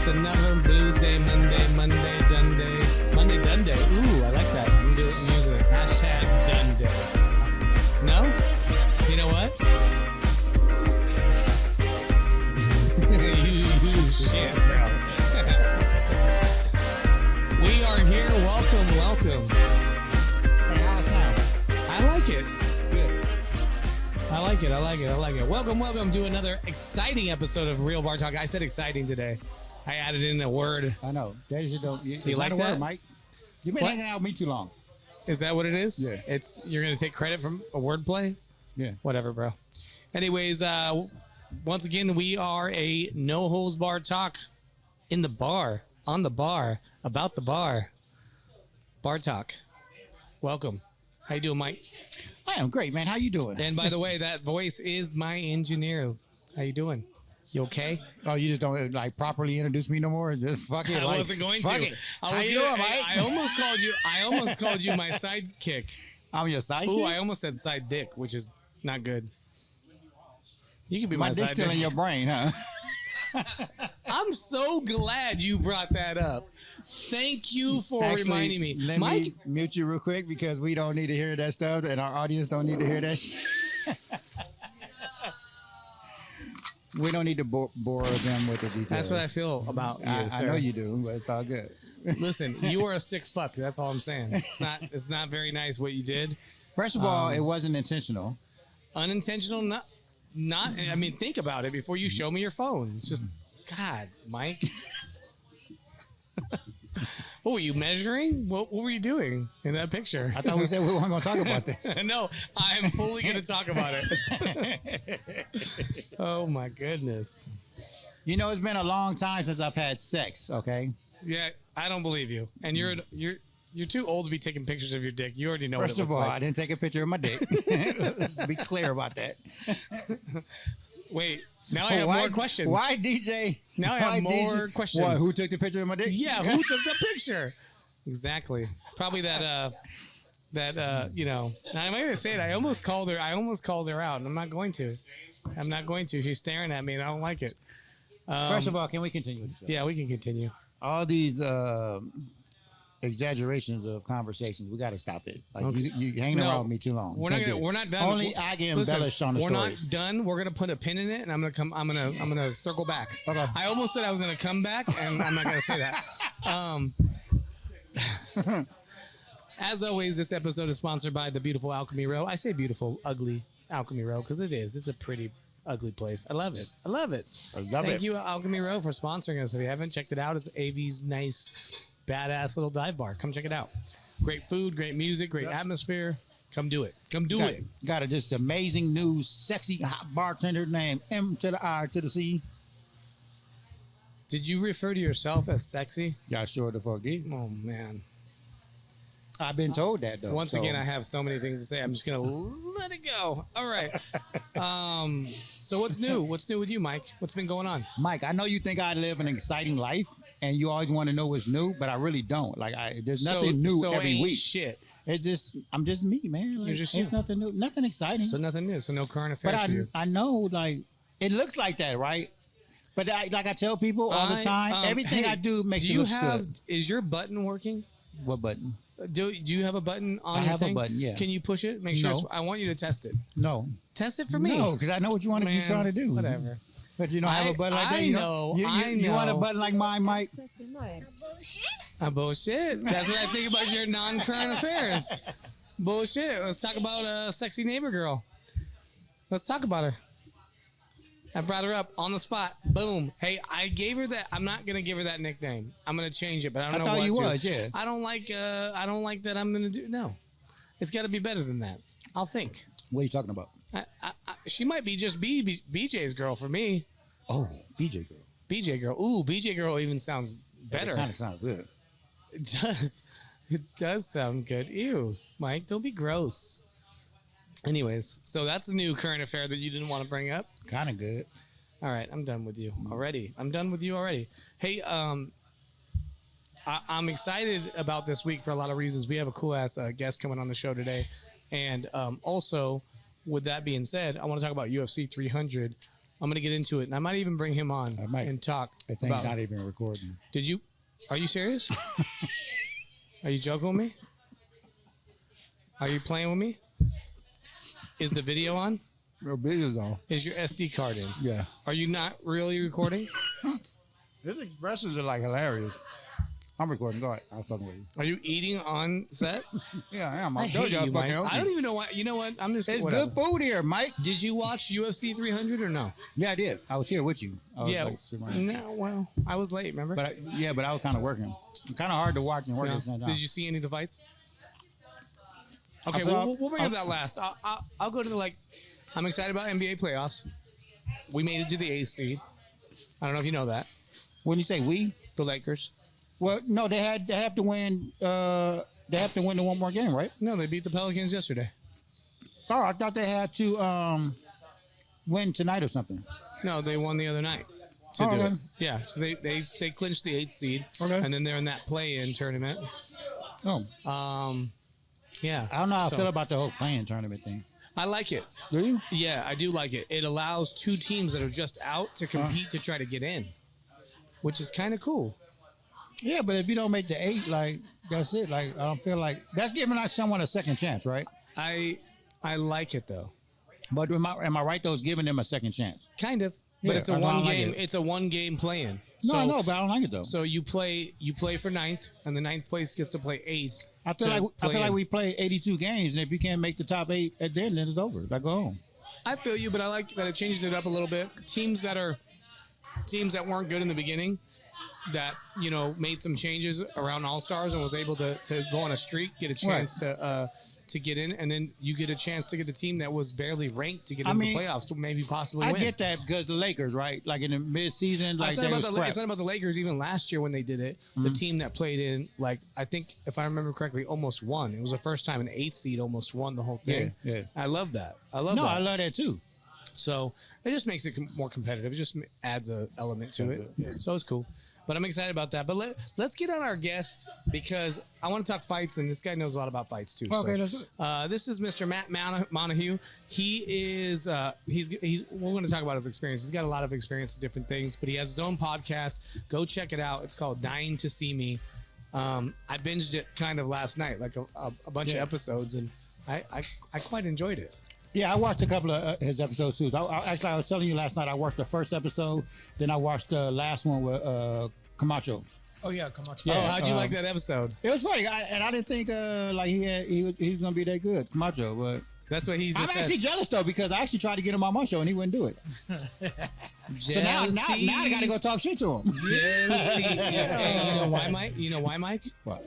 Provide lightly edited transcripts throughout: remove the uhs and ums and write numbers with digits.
It's another Blues Day, Monday Dun Day. Monday Dun Day. Ooh, I like that. I'm using it. Hashtag Dun Day. No? You know what? you shit, bro. We are here. Welcome. Hey, how's it sound? I like it. Good. I like it. Welcome to another exciting episode of Real Bar Talk. I said exciting today. I added in a word. I know. Daisy don't. Do you like that, Mike? You've been hanging out with me too long. Is that what it is? Yeah. You're gonna take credit from a wordplay? Yeah. Whatever, bro. Anyways, once again, we are a no holds bar talk in the bar, on the bar, about the bar. Bar talk. Welcome. How you doing, Mike? I am great, man. How you doing? And by the way, that voice is my engineer. How you doing? You okay? Oh, you just don't like properly introduce me no more? Just fuck it. I wasn't going to. How you doing, Mike? I almost called you my sidekick. I'm your sidekick? Ooh, I almost said side dick, which is not good. You can be my dick's side still dick. in your brain, huh? I'm so glad you brought that up. Thank you for reminding me. Let Mike, me mute you real quick because we don't need to hear that stuff and our audience don't need to hear that shit. We don't need to bore them with the details. that's what I feel about you, sir. I know you do, but it's all good. Listen, you are a sick fuck. That's all I'm saying. It's not very nice what you did. First of all, it wasn't intentional. Unintentional, not. I mean, think about it before you show me your phone. It's just, God, Mike. What were you measuring? What were you doing in that picture? I thought we said we weren't going to talk about this. No, I'm fully going to talk about it. Oh my goodness. You know, it's been a long time since I've had sex. Okay. Yeah, I don't believe you. And you're too old to be taking pictures of your dick. You already know First what it of looks all, like. I didn't take a picture of my dick. Let's be clear about that. Wait, now I have more questions. Why DJ? Now I have more questions. What? Who took the picture of my dick? Yeah, who took the picture? Exactly. Probably that you know. Now I'm not gonna say it. I almost called her out, and I'm not going to. She's staring at me, and I don't like it. First of all, can we continue with the show? Yeah, we can continue. All these exaggerations of conversations, we got to stop it. Like Okay. you hanging around with me too long. We're not done. Only I can embellish on the We're stories. not done. We're gonna put a pin in it, and I'm gonna circle back. Okay. I almost said I was gonna come back, and I'm not gonna say that. As always, this episode is sponsored by the beautiful Alchemy Row. I say beautiful, ugly Alchemy Row because it is. It's a pretty ugly place. I love it. Thank you, Alchemy Row, for sponsoring us. If you haven't checked it out, it's AV's nice, badass little dive bar. Come check it out. Great food, great music, great atmosphere. Come do it. Got a just amazing new sexy hot bartender named M to the I to the C. Did you refer to yourself as sexy? Y'all sure the fuck did. Oh, man. I've been told that though. Once again, I have so many things to say. I'm just going to let it go. All right. So what's new? What's new with you, Mike? What's been going on? Mike, I know you think I live an exciting life and you always want to know what's new, but I really don't. Like there's nothing new every week. Shit. It's just, I'm just me, man. Like, You're just it's you. nothing new, nothing exciting. So nothing new. So no current affairs But for you. I know, like, it looks like that, right? But like I tell people all the time, everything I do makes it look good. Is your button working? What button? Do you have a button on I your have thing? a button, yeah. Can you push it? Make sure No. I want you to test it. No. Test it for me. No, because I know what you want to keep trying to do. Whatever. But you don't have a button like that. I know. You want a button like mine, Mike? Bullshit. That's what I think about your non-current affairs. Bullshit. Let's talk about a sexy neighbor girl. Let's talk about her. I brought her up on the spot. Boom. Hey, I gave her that. I'm not gonna give her that nickname. I'm gonna change it, but I don't know what I thought you to. was, yeah. I don't like that. I'm gonna do. No, it's got to be better than that. I'll think. What are you talking about? She might be just BJ's girl for me. Oh, BJ girl. BJ girl. Ooh, BJ girl even sounds better. It kind of sounds good. It does. It does sound good. Ew, Mike, don't be gross. Anyways, so that's the new current affair that you didn't want to bring up. Kind of good. All right, I'm done with you already. Hey, I'm excited about this week for a lot of reasons. We have a cool ass guest coming on the show today, and also, with that being said, I want to talk about UFC 300. I'm gonna get into it, and I might even bring him on and talk. I think it's not even recording. Are you serious? Are you joking with me? Are you playing with me? Is the video on? Your video's on. Is your SD card in? Yeah. Are you not really recording? His expressions are like hilarious. I'm recording. Go ahead. I'm fucking with you. Are you eating on set? Yeah, I am. I hate you, Mike. I don't even know why. You know what? I'm just. It's whatever. good food here, Mike. Did you watch UFC 300 or no? Yeah, I did. I was here with you. Yeah. No, well, I was late. Remember? But I was kind of working. Kind of hard to watch and work at the same time. Did you see any of the fights? Okay, we'll bring up that last. I'll go to I'm excited about NBA playoffs. We made it to the 8th seed. I don't know if you know that. When you say we, the Lakers. Well, no, they have to win. They have to win the one more game, right? No, they beat the Pelicans yesterday. Oh, I thought they had to win tonight or something. No, they won the other night to do it. Yeah, so they clinched the 8th seed. Okay. And then they're in that play-in tournament. Oh. Yeah. I don't know how I feel about the whole play-in tournament thing. I like it. Do you? Yeah, I do like it. It allows two teams that are just out to compete to try to get in, which is kind of cool. Yeah, but if you don't make the 8, like, that's it. Like, I don't feel like that's giving someone a second chance, right? I like it though. But am I right though? It's giving them a second chance. Kind of. But it's a one game. It's a one game play-in. No, I know, but I don't like it though. So you play for 9th, and the 9th place gets to play 8th. I feel like we play 82 games, and if you can't make the top 8 at the end, then it's over. Like, go home. I feel you, but I like that it changes it up a little bit. Teams that weren't good in the beginning, that made some changes around All-Stars and was able to go on a streak, get a chance to get in, and then you get a chance to get a team that was barely ranked to get into the playoffs, to maybe possibly win. I get that because the Lakers, right? Like in the mid-season, like it's not about the Lakers. Even last year when they did it, the team that played in, like, I think if I remember correctly, almost won. It was the first time an 8th seed almost won the whole thing. Yeah. I love that. I love that too. So it just makes it more competitive. It just adds an element to it. Yeah. So it's cool. But I'm excited about that. But let's get on our guest, because I want to talk fights, and this guy knows a lot about fights too. Okay, that's it. This is Mr. Matt Montague. He is we're going to talk about his experience. He's got a lot of experience in different things, but he has his own podcast. Go check it out. It's called Dying to See Me. I binged it kind of last night, like a bunch of episodes, and I quite enjoyed it. Yeah, I watched a couple of his episodes too. I was telling you last night, I watched the first episode, then I watched the last one with Camacho. Oh yeah, Camacho. Yeah, how'd you like that episode? It was funny, and I didn't think like he was gonna be that good, Camacho. But that's what he's. I'm actually jealous though, because I actually tried to get him on my show and he wouldn't do it. So now I got to go talk shit to him. Jealousy. Hey, you know why, Mike? Mike? What?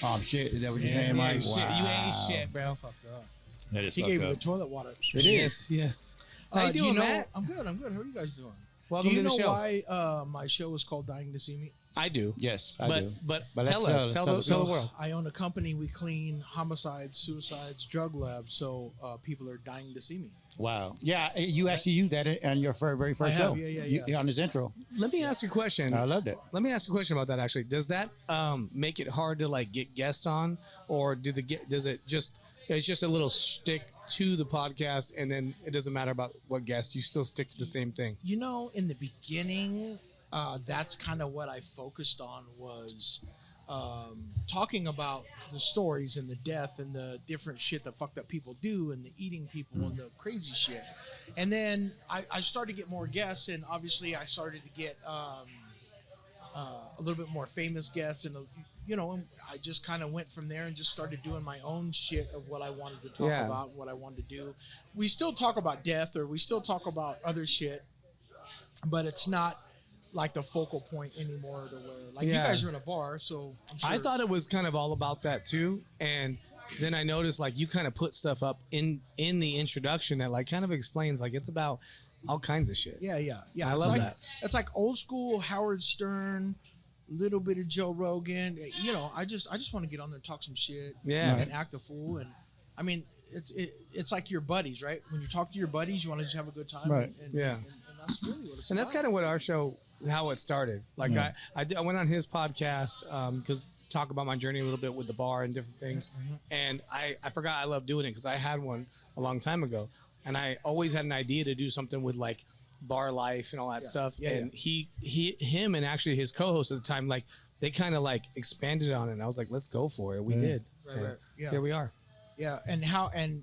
Oh shit! Is that what you're saying, Mike? Shit. Wow. You ain't shit, bro. Fucked up. That is he gave me the toilet water. It is. Yes. How you doing, Matt? I'm good. How are you guys doing? Welcome to the show. Do you know why my show is called Dying to See Me? I do. Yes, I do. But tell the world. I own a company. We clean homicides, suicides, drug labs, so people are dying to see me. Wow. Yeah, you actually used that on your very first show. Yeah. On this intro. Let me ask you a question. I loved it. Let me ask you a question about that, actually. Does that make it hard to, like, get guests on? Or it's just a little shtick to the podcast, and then it doesn't matter about what guest, you still stick to the same thing? In the beginning, that's kind of what I focused on, was talking about the stories and the death and the different shit that fucked up people do, and the eating people and the crazy shit. And then I started to get more guests, and obviously I started to get a little bit more famous guests, and I just kind of went from there and just started doing my own shit of what I wanted to talk about, what I wanted to do. We still talk about death, or we still talk about other shit, but it's not like the focal point anymore, to where, you guys are in a bar, so I'm sure. I thought it was kind of all about that too, and then I noticed, like, you kind of put stuff up in the introduction that, like, kind of explains, like, it's about all kinds of shit. Yeah. I love that. It's like old school Howard Stern, little bit of Joe Rogan. I just want to get on there and talk some shit, and act a fool. And I mean, it's like your buddies, right? When you talk to your buddies, you want to just have a good time, right? And that's really what it's and that's kind of what our show, how it started. Like, I went on his podcast because talk about my journey a little bit with the bar and different things, and I forgot I love doing it because I had one a long time ago, and I always had an idea to do something with, like, bar life and all that stuff. Yeah, And him and actually his co-host at the time, like they kind of like expanded on it. And I was like, let's go for it. We did. Right. Yeah. Here we are. Yeah. And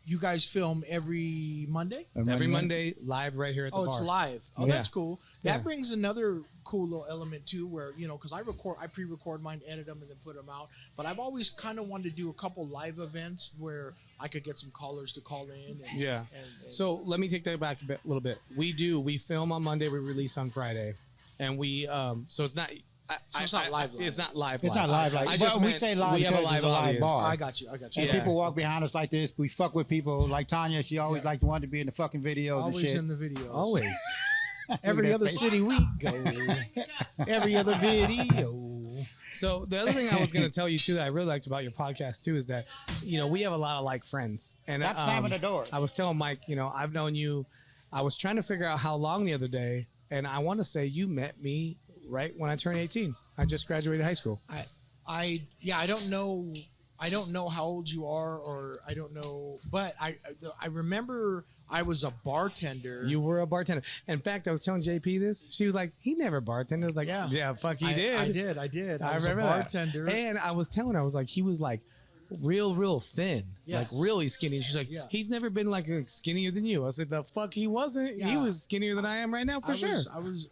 you guys film every Monday? Every Monday live right here at the bar. Oh, it's live. Oh, Yeah. that's cool. That Yeah. brings another cool little element too, where because I pre-record mine, edit them, and then put them out. But I've always kind of wanted to do a couple live events where I could get some callers to call in. And, Yeah. And So let me take that back a little bit. We film on Monday, we release on Friday, and we so it's not. it's not live. It's not live. It's not live. Like, I just but we meant say live we have a because live it's a live audience. bar. I got you. And Yeah. people walk behind us like this. We fuck with people like Tanya. She always Yeah. like the one to be in the fucking videos Always and shit. in the videos. Always. Every that other face. city we go. Every other video. So the other thing I was going to tell you too that I really liked about your podcast too is that we have a lot of like friends. And Stop slamming the doors. I was telling Mike, I've known you. I was trying to figure out how long the other day, and I want to say you met me right when I turned 18. I just graduated high school. I don't know how old you are, or I don't know, but I remember I was a bartender. You were a bartender. In fact, I was telling JP this. She was like, he never bartended. I was like, Yeah. fuck, he did. I did. I was remember a bartender. that. And I was telling her, I was like, he was like real thin, Yes. like really skinny. She's like, Yeah. he's never been like skinnier than you. I said, the fuck he wasn't. He Yeah. was skinnier than I am right now for sure. I was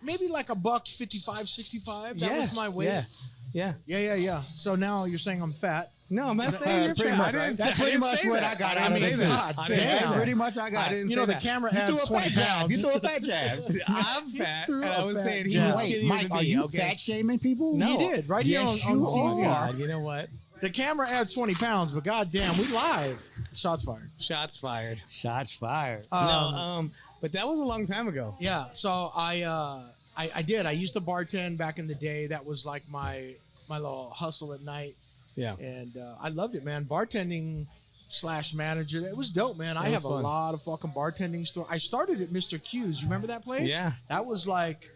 maybe like a buck 55, 65. That was my weight. Yeah. Yeah. So now you're saying I'm fat. No, I'm not saying you're pretty fat. much, I didn't right? say- That's I pretty didn't much say what that. I got I out of didn't it, say too. that. I didn't say That's that. pretty much I got. I didn't You say know, the that. camera You threw adds a 20 fat jab. pounds. You threw a fat jab. I'm fat, threw and a I was fat saying he jab. was Wait, skinnier Mike, than are me. you Okay. fat shaming people? He did, right here Yes, on you TV. are. God, you know what? The camera adds 20 pounds, but goddamn, we live. Shots fired. Shots fired. Shots fired. But that was a long time ago. Yeah, so I did. I used to bartend back in the day. That was like my little hustle at night, Yeah. and I loved it, man. Bartending / manager, it was dope, man. I was have a fun. lot of fucking bartending stories. I started at Mr. Q's. You remember that place? Yeah. That was like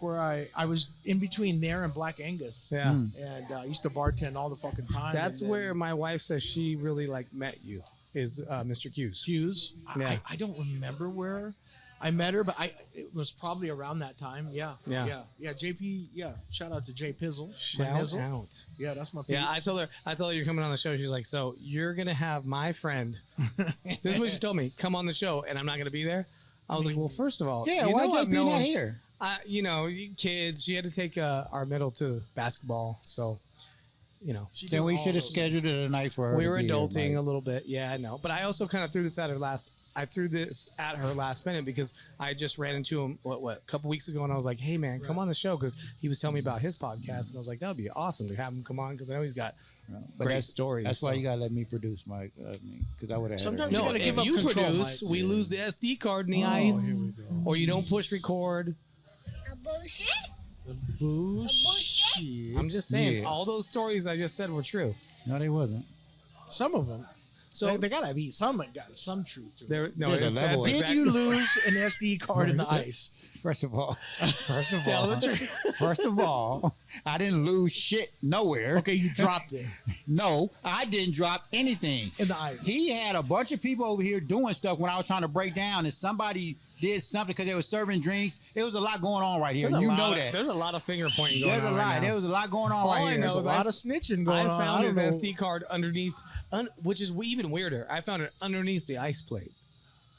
where I was in between there and Black Angus. Yeah. And I used to bartend all the fucking time. That's and then where my wife says she really like met you is Mr. Q's. Q's. Yeah. I don't remember where I met her, but it was probably around that time. Yeah. Yeah. JP. Yeah. Shout out to Jay Pizzle. my Shout nizzle. out. Yeah, that's my. Yeah, peeps. I told her you're coming on the show. She's like, so you're gonna have my friend. This is what she told me. Come on the show, and I'm not gonna be there. I was like, well, first of all, Yeah, you why know I've JP known- not here? Kids. She had to take our middle to basketball, so She Then did we all should have those. scheduled it a night for her. we to were be here, adulting Mike. a little bit. Yeah, I know. But I also kind of threw this at her last minute because I just ran into him a couple weeks ago, and I was like, hey man, come on the show, because he was telling me about his podcast, and I was like, that would be awesome to have him come on, because I know he's got great that's, stories. That's why so. you gotta let me produce, Mike. Because I would have. Sometimes had you No, gotta give if up you control, produce, Mike. we lose the SD card in the ice, here we go. or you don't push record. Bullshit. Bullshit. I'm just saying, Yeah. all those stories I just said were true. No, they wasn't. Some of them. So So they gotta be some truth to it. there, no, There's a it's- level that's of- Did exactly- you lose an SD card in the ice? First of all, Tell the truth. first of all, I didn't lose shit nowhere. Okay, you dropped it No, I didn't drop anything. in the ice. He had a bunch of people over here doing stuff when I was trying to break down, and somebody did something because they were serving drinks. It was a lot going on right here. There's a You lot know of- that. There's a lot of finger pointing going There's a on lot. right now. There was a lot going on All right I here. know There's a is lot of snitching going I on. found don't his know. SD card underneath, which is even weirder. I found it underneath the ice plate.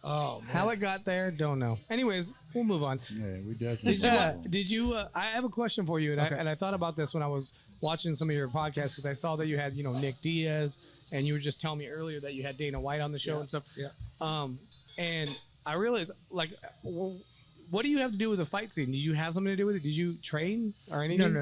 Oh man. How it got there, don't know. Anyways, we'll move on. Yeah, we definitely. Did you? I have a question for you, and, Okay. I thought about this when I was watching some of your podcasts, because I saw that you had Nick Diaz, and you were just telling me earlier that you had Dana White on the show and stuff. Yeah. And I realized, like, what do you have to do with the fight scene? Did you have something to do with it? Did you train or anything?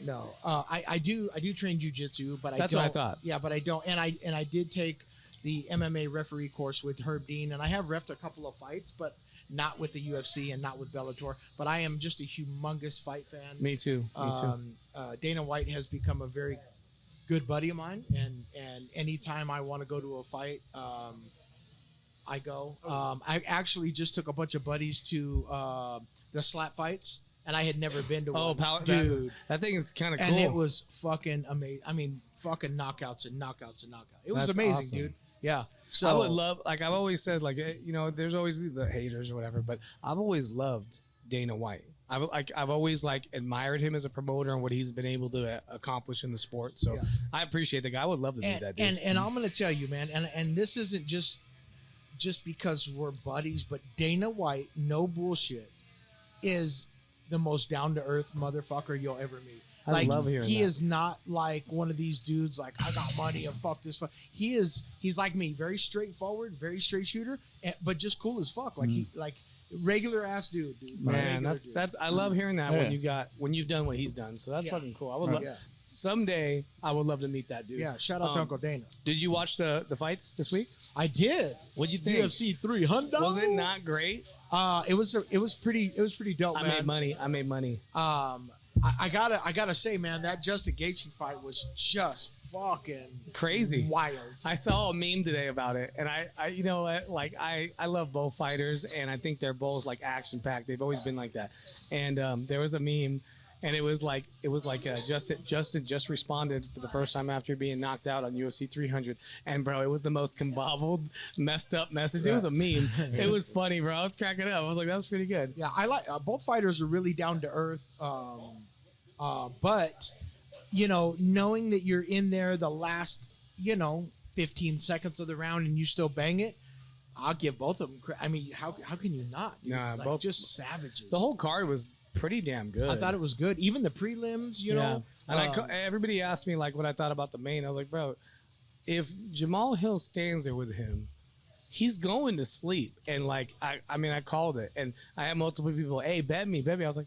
No. I do train jujitsu, but That's I what don't. I thought. Yeah, but I don't. And I did take the MMA referee course with Herb Dean, and I have reffed a couple of fights, but not with the UFC and not with Bellator. But I am just a humongous fight fan. Me too. Me too. Dana White has become a very good buddy of mine, and anytime I want to go to a fight, I go. I actually just took a bunch of buddies to the slap fights, and I had never been to Oh, one. power, Dude. that thing is kind of cool. And it was fucking amazing. I mean, fucking knockouts and knockouts and knockouts. It was That's amazing, awesome. dude. Yeah. So I would love, like I've always said, like there's always the haters or whatever, but I've always loved Dana White. I've always admired him as a promoter and what he's been able to accomplish in the sport. So I appreciate the guy. I would love to meet that dude. And I'm gonna tell you, man, and this isn't just because we're buddies, but Dana White, no bullshit, is the most down to earth motherfucker you'll ever meet. I love hearing he that. is not like one of these dudes like, I got money and fuck this. He's like me, very straightforward, very straight shooter, but just cool as fuck. Like he regular ass dude. Man, that's I love hearing that when you've done what he's done. So that's fucking cool. I would love someday. I would love to meet that dude. Yeah, shout out to Uncle Dana. Did you watch the fights this week? I did. What'd you think? UFC 300. Was it not great? It was pretty dope. I man. made money. I gotta say, man, that Justin Gaethje fight was just fucking crazy, wild. I saw a meme today about it, and I you know what, like I love both fighters, and I think they're both like action packed. They've always been like that. And there was a meme, and it was like Justin just responded for the first time after being knocked out on UFC 300, and bro, it was the most combobbled, messed up message. It was a meme. It was funny, bro. I was cracking up. I was like, that was pretty good. Yeah, I like both fighters are really down to earth. But knowing that you're in there the last 15 seconds of the round and you still bang it, I'll give both of them. I mean, how can you not? Dude? Nah, both just savages. The whole card was pretty damn good. I thought it was good. Even the prelims, you know. And everybody asked me like what I thought about the main. I was like, bro, if Jamal Hill stands there with him, he's going to sleep. And like, I called it, and I had multiple people, hey, bet me. I was like,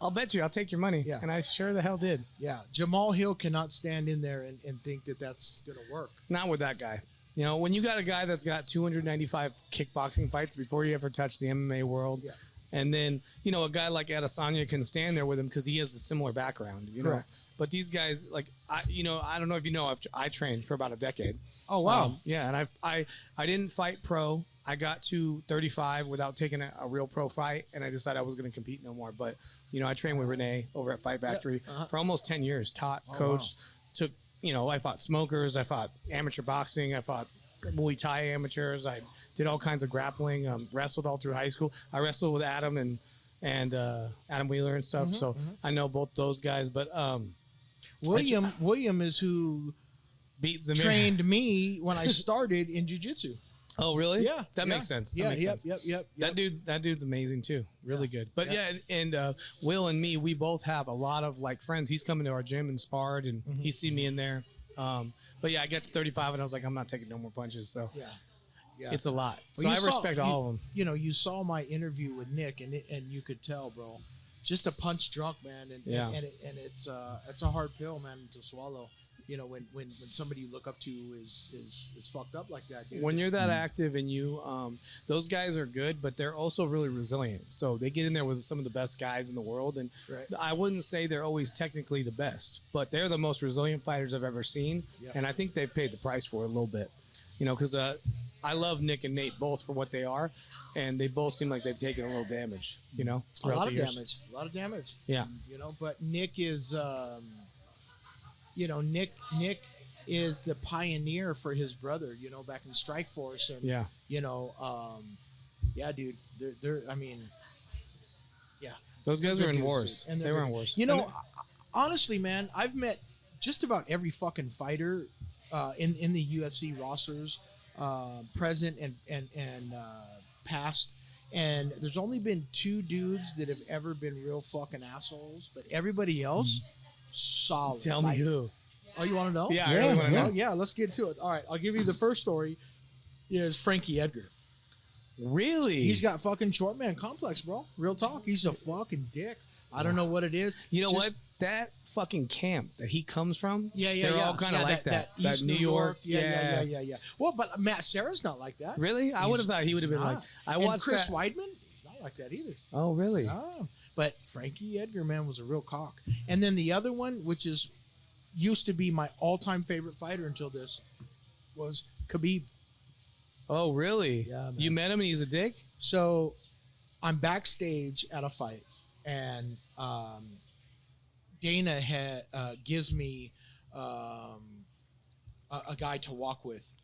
I'll bet you. I'll take your money. Yeah. And I sure the hell did. Yeah. Jamal Hill cannot stand in there and think that that's going to work. Not with that guy. When you got a guy that's got 295 kickboxing fights before you ever touch the MMA world, and then, a guy like Adesanya can stand there with him because he has a similar background, Correct. But these guys, like, I don't know if you know, I trained for about a decade. Oh, wow. And I didn't fight pro. I got to 35 without taking a real pro fight, and I decided I was going to compete no more. But, I trained with Renee over at Fight Factory for almost 10 years, taught, coached, took, I fought smokers, I fought amateur boxing, I fought Muay Thai amateurs, I did all kinds of grappling, wrestled all through high school. I wrestled with Adam and Adam Wheeler and stuff, so I know both those guys. But William is who beats the trained me when I started in jiu-jitsu. Oh, really? Yeah. That makes sense. That makes sense. Yep. That dude's amazing too. Really good. But and Will and me, we both have a lot of like friends. He's coming to our gym and sparred, and he's seen me in there. But I got to 35 and I was like, I'm not taking no more punches. So it's a lot. So I respect all of them. You saw my interview with Nick, and you could tell, bro, just a punch drunk, man. And it's a hard pill, man, to swallow. When somebody you look up to is fucked up like that, dude. When you're that active and those guys are good, but they're also really resilient. So they get in there with some of the best guys in the world. And I wouldn't say they're always technically the best, but they're the most resilient fighters I've ever seen. Yep. And I think they've paid the price for it a little bit, because I love Nick and Nate both for what they are. And they both seem like they've taken a little damage, A lot of damage. Yeah. But Nick is... Nick is the pioneer for his brother, back in Strikeforce. And, dude, those guys were in wars. And they were in wars. Honestly, man, I've met just about every fucking fighter in the UFC rosters, present and past. And there's only been 2 dudes that have ever been real fucking assholes, but everybody else... solid. Tell me who. Oh, you want to know? Yeah, I really want to know. Yeah, let's get to it. All right, I'll give you the first story. Is Frankie Edgar. Really? He's got fucking short man complex, bro. Real talk. He's a fucking dick. I don't know what it is. You know what? That fucking camp that he comes from. They're all kind of like that. That East New York. Yeah. Well, but Matt Serra's not like that. Really? I would have thought he would have been like. I watched Chris Weidman. He's not like that either. Oh, really? Oh. But Frankie Edgar, man, was a real cock. And then the other one, which used to be my all-time favorite fighter until this, was Khabib. Oh, really? Yeah, man. You met him and he's a dick? So I'm backstage at a fight, and Dana gives me a guy to walk with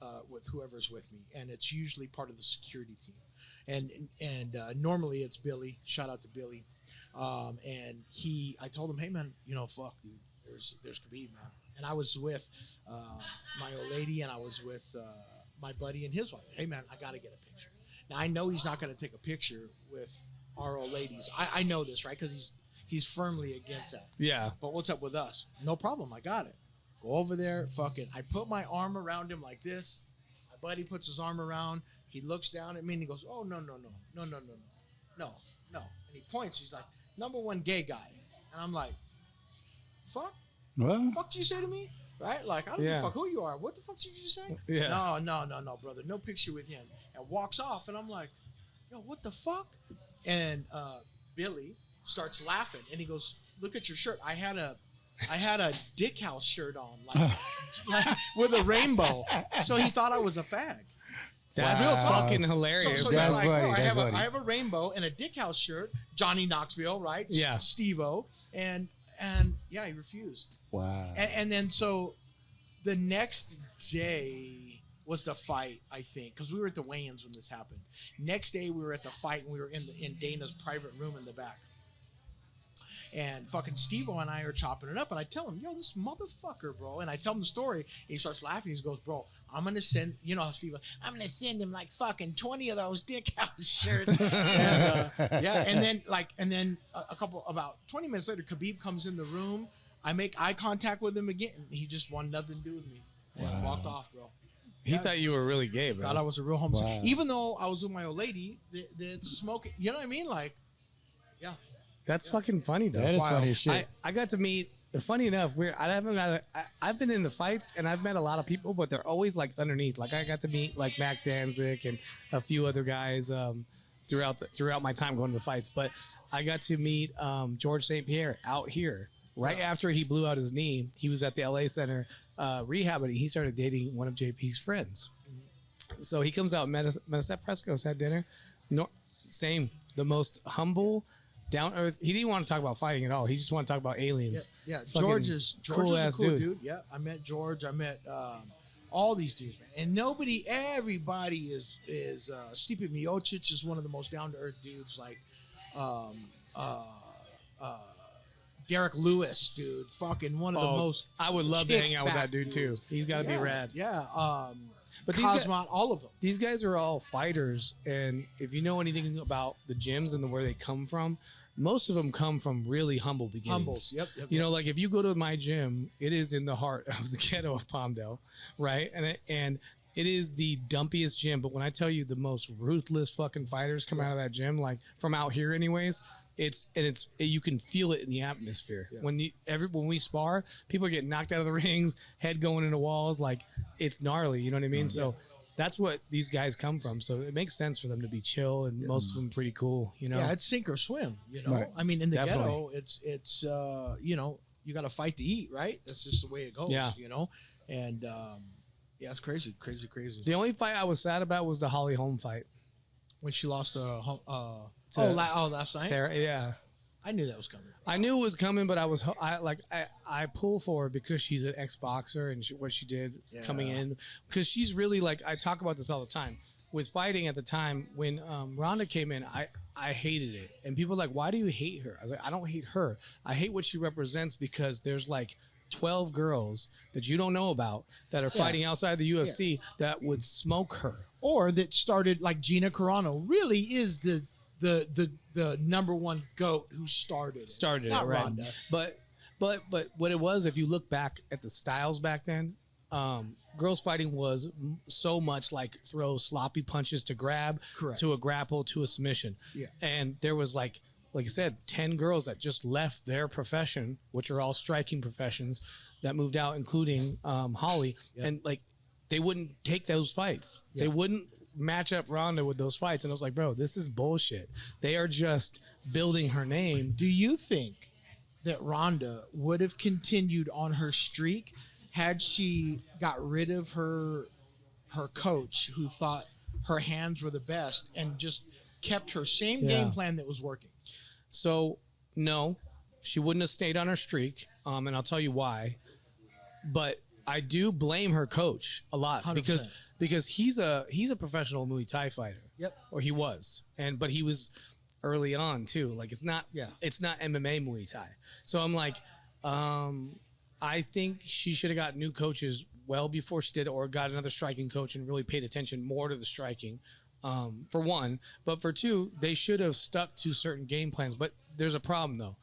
whoever's with me, and it's usually part of the security team, and normally it's Billy. Shout out to Billy, and I told him, hey man, fuck dude, there's Khabib, man, and I was with my old lady, and I was with my buddy and his wife. Hey man, I gotta get a picture. Now I know he's not gonna take a picture with our old ladies. I know this, right? Because he's firmly against that. Yeah. But what's up with us? No problem. I got it. Go over there. Fucking. I put my arm around him like this. My buddy puts his arm around. He looks down at me and he goes, oh, no. And he points. He's like, number one gay guy. And I'm like, fuck? What? Fuck did you say to me? Right? Like, I don't give a fuck who you are. What the fuck did you just say? Yeah. No, brother. No picture with him. And walks off. And I'm like, yo, what the fuck? And Billy starts laughing. And he goes, look at your shirt. I had a Dick House shirt on, like with a rainbow. So he thought I was a fag. That's fucking hilarious. So That's he's like, funny, bro, that's funny. I have a rainbow and a Dick House shirt, Johnny Knoxville, right? Yeah. Steve-O. And yeah, he refused. Wow. And then so the next day was the fight, I think, because we were at the weigh-ins when this happened. Next day we were at the fight and we were in Dana's private room in the back. And fucking Steve-O and I are chopping it up. And I tell him, yo, this motherfucker, bro. And I tell him the story. And he starts laughing. He goes, bro, I'm going to send, how Steve-O, I'm going to send him like fucking 20 of those Dick House shirts. And, yeah. And then about 20 minutes later, Khabib comes in the room. I make eye contact with him again. And he just wanted nothing to do with me. And walked off, bro. He thought you were really gay, bro. Thought I was a real homosexual. Wow. Even though I was with my old lady, that's smoking. You know what I mean? Like, yeah. That's fucking funny though. That is funny as shit. I got to meet. Funny enough, I've been in the fights and I've met a lot of people, but they're always like underneath. Like I got to meet like Mac Danzig and a few other guys throughout my time going to the fights. But I got to meet George St. Pierre out here right after he blew out his knee. He was at the LA Center rehabbing. He started dating one of JP's friends. So he comes out, met us at Fresco's, had dinner. The most humble, down earth. He didn't want to talk about fighting at all. He just wanted to talk about aliens. Yeah. George is a cool dude. Yeah, I met George. I met all these dudes, man. And everybody is Stipe Miocic is one of the most down to earth dudes. Like Derek Lewis, dude, fucking one of the most. I would love to hang out with that dude too. He's got to be rad. Yeah. But Cosmot, all of them. These guys are all fighters, and if you know anything about the gyms and where they come from, most of them come from really humble beginnings. Yep. Like if you go to my gym, it is in the heart of the ghetto of Palmdale, right? And it is the dumpiest gym. But when I tell you the most ruthless fucking fighters come out of that gym, like from out here, anyways, you can feel it in the atmosphere. Yeah. When we spar, people are getting knocked out of the rings, head going into walls, like it's gnarly. You know what I mean? So that's what these guys come from. So it makes sense for them to be chill, and most of them pretty cool. Yeah, it's sink or swim. Right. I mean, in the ghetto, it's you got to fight to eat, right? That's just the way it goes. Yeah. And yeah, it's crazy. The only fight I was sad about was the Holly Holm fight when she lost last night. Sarah, yeah. I knew that was coming. I knew it was coming, but I pull for her because she's an ex-boxer and what she did coming in. Because she's really like, I talk about this all the time. With fighting at the time, when Ronda came in, I hated it. And people were like, why do you hate her? I was like, I don't hate her. I hate what she represents because there's like 12 girls that you don't know about that are fighting outside the UFC that would smoke her. Or that started, like Gina Carano really is the number one GOAT who started it, right? Ronda. But what it was, if you look back at the styles back then, girls fighting was so much like throw sloppy punches to grab, to a grapple, to a submission. Yeah. And there was like I said, 10 girls that just left their profession, which are all striking professions, that moved out, including Holly, and like they wouldn't take those fights. They wouldn't match up Ronda with those fights. And I was like, bro, this is bullshit. They are just building her name. Do you think that Ronda would have continued on her streak had she got rid of her coach who thought her hands were the best and just kept her same game plan that was working? So, no, she wouldn't have stayed on her streak, and I'll tell you why. But I do blame her coach a lot 100%. because he's a professional Muay Thai fighter. Yep. Or he was, but he was early on too. Like it's not MMA Muay Thai. So I'm like, I think she should have got new coaches well before she did, or got another striking coach and really paid attention more to the striking. For one, but for two, they should have stuck to certain game plans. But there's a problem though.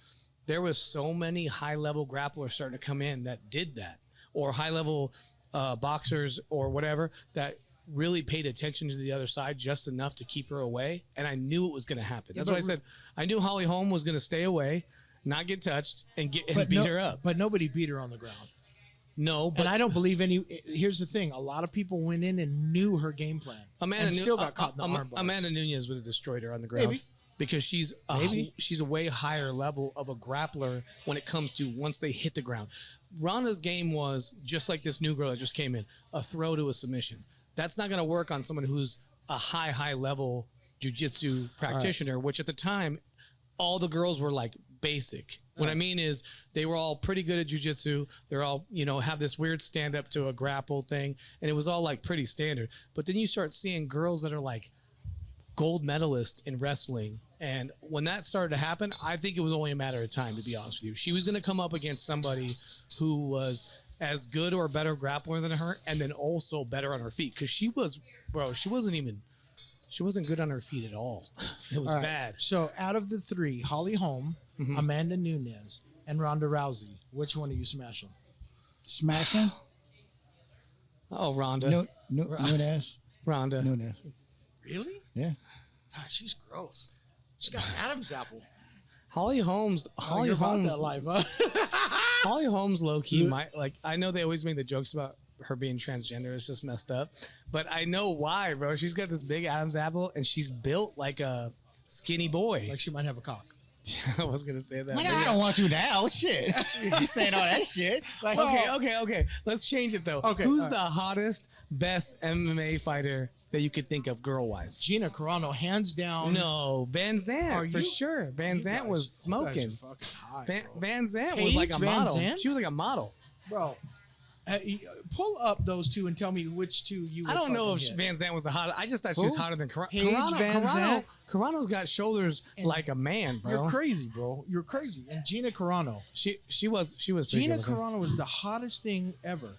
There was so many high-level grapplers starting to come in that did that, or high-level boxers or whatever that really paid attention to the other side just enough to keep her away. And I knew it was going to happen. That's why I said I knew Holly Holm was going to stay away, not get touched, and beat her up. But nobody beat her on the ground. No, but And I don't believe any. Here's the thing: a lot of people went in and knew her game plan, and still got caught in the arm bars. Amanda Nunes would have destroyed her on the ground. Maybe. Because she's a way higher level of a grappler when it comes to once they hit the ground. Ronda's game was just like this new girl that just came in, a throw to a submission. That's not going to work on someone who's a high level jiu-jitsu practitioner, which at the time, all the girls were like basic. What I mean is they were all pretty good at jiu-jitsu. They're all, have this weird stand up to a grapple thing. And it was all like pretty standard. But then you start seeing girls that are like gold medalists in wrestling. And when that started to happen, I think it was only a matter of time, to be honest with you. She was going to come up against somebody who was as good or better grappler than her, and then also better on her feet. Because she wasn't good on her feet at all. It was bad. So out of the three, Holly Holm, Amanda Nunes, and Ronda Rousey, which one are you smashing? Smashing? Oh, Ronda. Nunes. Ronda. Nunes. Really? Yeah. God, she's gross. She got an Adam's apple. Holly Holmes. Holly You're about Holmes. that life, huh? Holly Holmes, low key, I know they always make the jokes about her being transgender. It's just messed up, but I know why, bro. She's got this big Adam's apple, and she's built like a skinny boy. Like she might have a cock. I was gonna say that. Man, I don't want you now. Shit. You saying all that shit. Like, Okay. Let's change it though. Okay, Who's the hottest, best MMA fighter that you could think of girl-wise? Gina Carano, hands down. No, Van Zant for sure. Van Zant was smoking. Van Zant was like a model. She was like a model, bro. Pull up those two and tell me which two you. I don't know if Van Zant was the hottest. I just thought she was hotter than Carano. Van Zant. Carano's got shoulders like a man, bro. You're crazy, bro. You're crazy. And Gina Carano. She was. Gina Carano was the hottest thing ever.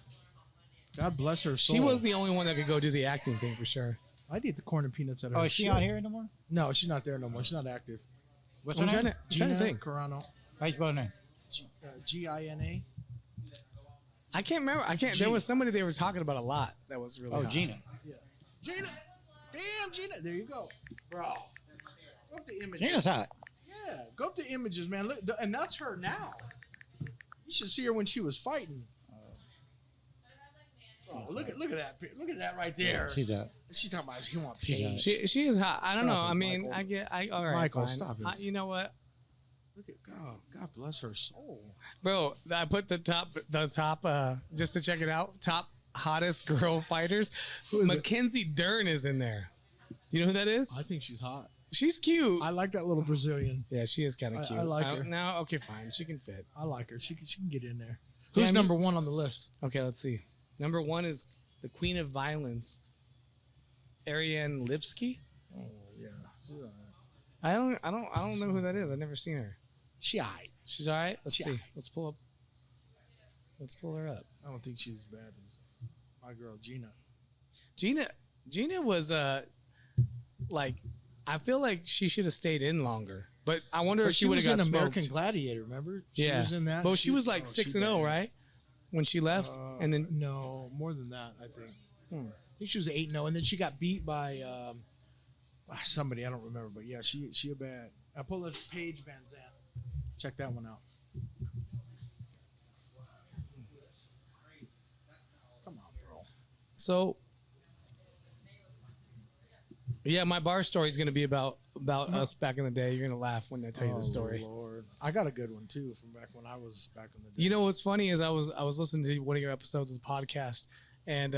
God bless her soul. She was the only one that could go do the acting thing for sure. I'd eat the corn and peanuts at her. Oh, is she on here no more? No, she's not there no more. She's not active. What's I'm her trying name? to Gina think. Carano. How you spell her name? Gina. I can't remember. There was somebody they were talking about a lot that was really hot. Gina. Yeah. Gina. Damn, Gina. There you go. Bro. Go up to images. Gina's hot. Yeah. Go up to images, man. Look, and that's her now. You should see her when she was fighting. Oh, look at that. Look at that right there. She's hot. She's talking about she wants Paige. She is hot. I don't know. Stop it, I mean, Michael. all right. Michael, fine. stop it. You know what? Look at God bless her soul. Bro, I put the top just to check it out. Top hottest girl fighters. Mackenzie Dern is in there. Do you know who that is? I think she's hot. She's cute. I like that little Brazilian. Yeah, she is kind of cute. I like her. No, okay, fine. She can fit. I like her. She can get in there. Who's number one on the list? Okay, let's see. Number one is the Queen of Violence, Ariane Lipsky. Oh yeah. I don't know who that is. I've never seen her. She alright. She's all right. Let's see. Aight. Let's pull her up. I don't think she's as bad as my girl Gina. Gina was like, I feel like she should have stayed in longer. But I wonder if she would have got an smoked. American Gladiator. Remember? She Yeah. was in that. But she was like 6-0, bad. right? When she left, and then No, more than that. I think. I think she was 8-0, and then she got beat by somebody I don't remember. But yeah, she a bad. I pulled up Paige Van Zant. Check that one out. Come on, bro. So, yeah, my bar story is going to be about us back in the day. You're going to laugh when I tell you the story. Lord. I got a good one too from back when I was back in the day. You know what's funny is I was listening to one of your episodes of the podcast, and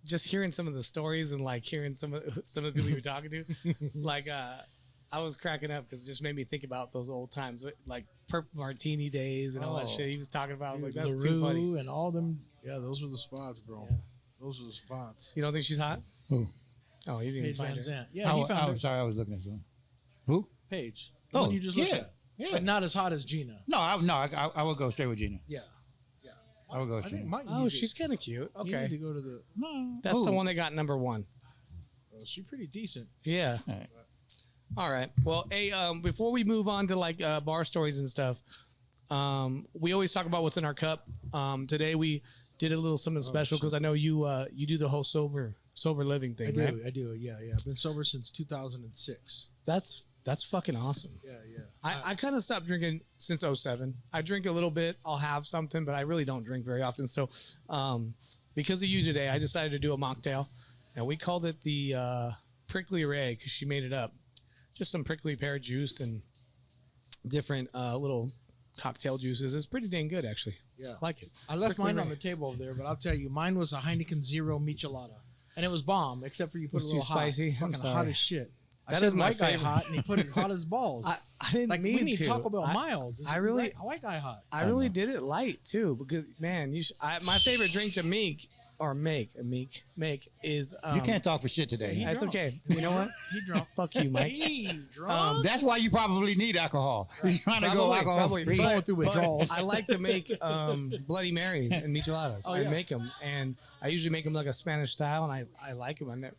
just hearing some of the stories and like hearing some of the people you were talking to, like I was cracking up because it just made me think about those old times, like Purple Martini days and all that shit he was talking about. I was like, that's too funny. And all them. Yeah, those were the spots, bro. Those were the spots. You don't think she's hot? Who? Oh, you didn't Paige find Van her. Zandt. Yeah, he found her. I'm sorry, I was looking at someone. Who? Paige. The Oh, one you just looked yeah, at. yeah. But not as hot as Gina. No, I would go straight with Gina. Yeah. I would go I straight. think Mike. Oh, she's kind of cute. You need Okay. to go to the. No, That's the Who? one that got number 1. Oh, she's pretty decent. Yeah. All right. All right. Well, hey, before we move on to like bar stories and stuff, we always talk about what's in our cup. Today we did a little something special because I know you do the whole sober living thing, right? I do. Yeah. I've been sober since 2006. That's fucking awesome. Yeah. I kind of stopped drinking since '07. I drink a little bit. I'll have something, but I really don't drink very often. So, because of you today, I decided to do a mocktail, and we called it the prickly ray because she made it up. Just some prickly pear juice and different little cocktail juices. It's pretty dang good, actually. Yeah. I like it. I left Prickly mine Ray. on the table over there, but I'll tell you, mine was a Heineken Zero Michelada, and it was bomb, except for you put Was it a little too hot. spicy? I'm Fucking sorry. hot as shit. I That said is my white guy favorite. hot, and he put it hot as balls. I didn't like mean we need to. Taco Bell mild. I really- white guy hot. I really did it light too because man, my favorite drink to make is You can't talk for shit today. It's drunk. okay. You know what? He drunk. Fuck you, Mike. He drunk. That's why you probably need alcohol. You're trying to go alcohol free. He's going through withdrawals. I like to make Bloody Marys and micheladas. Oh, I yes. make them, and I usually make them like a Spanish style, and I like them. I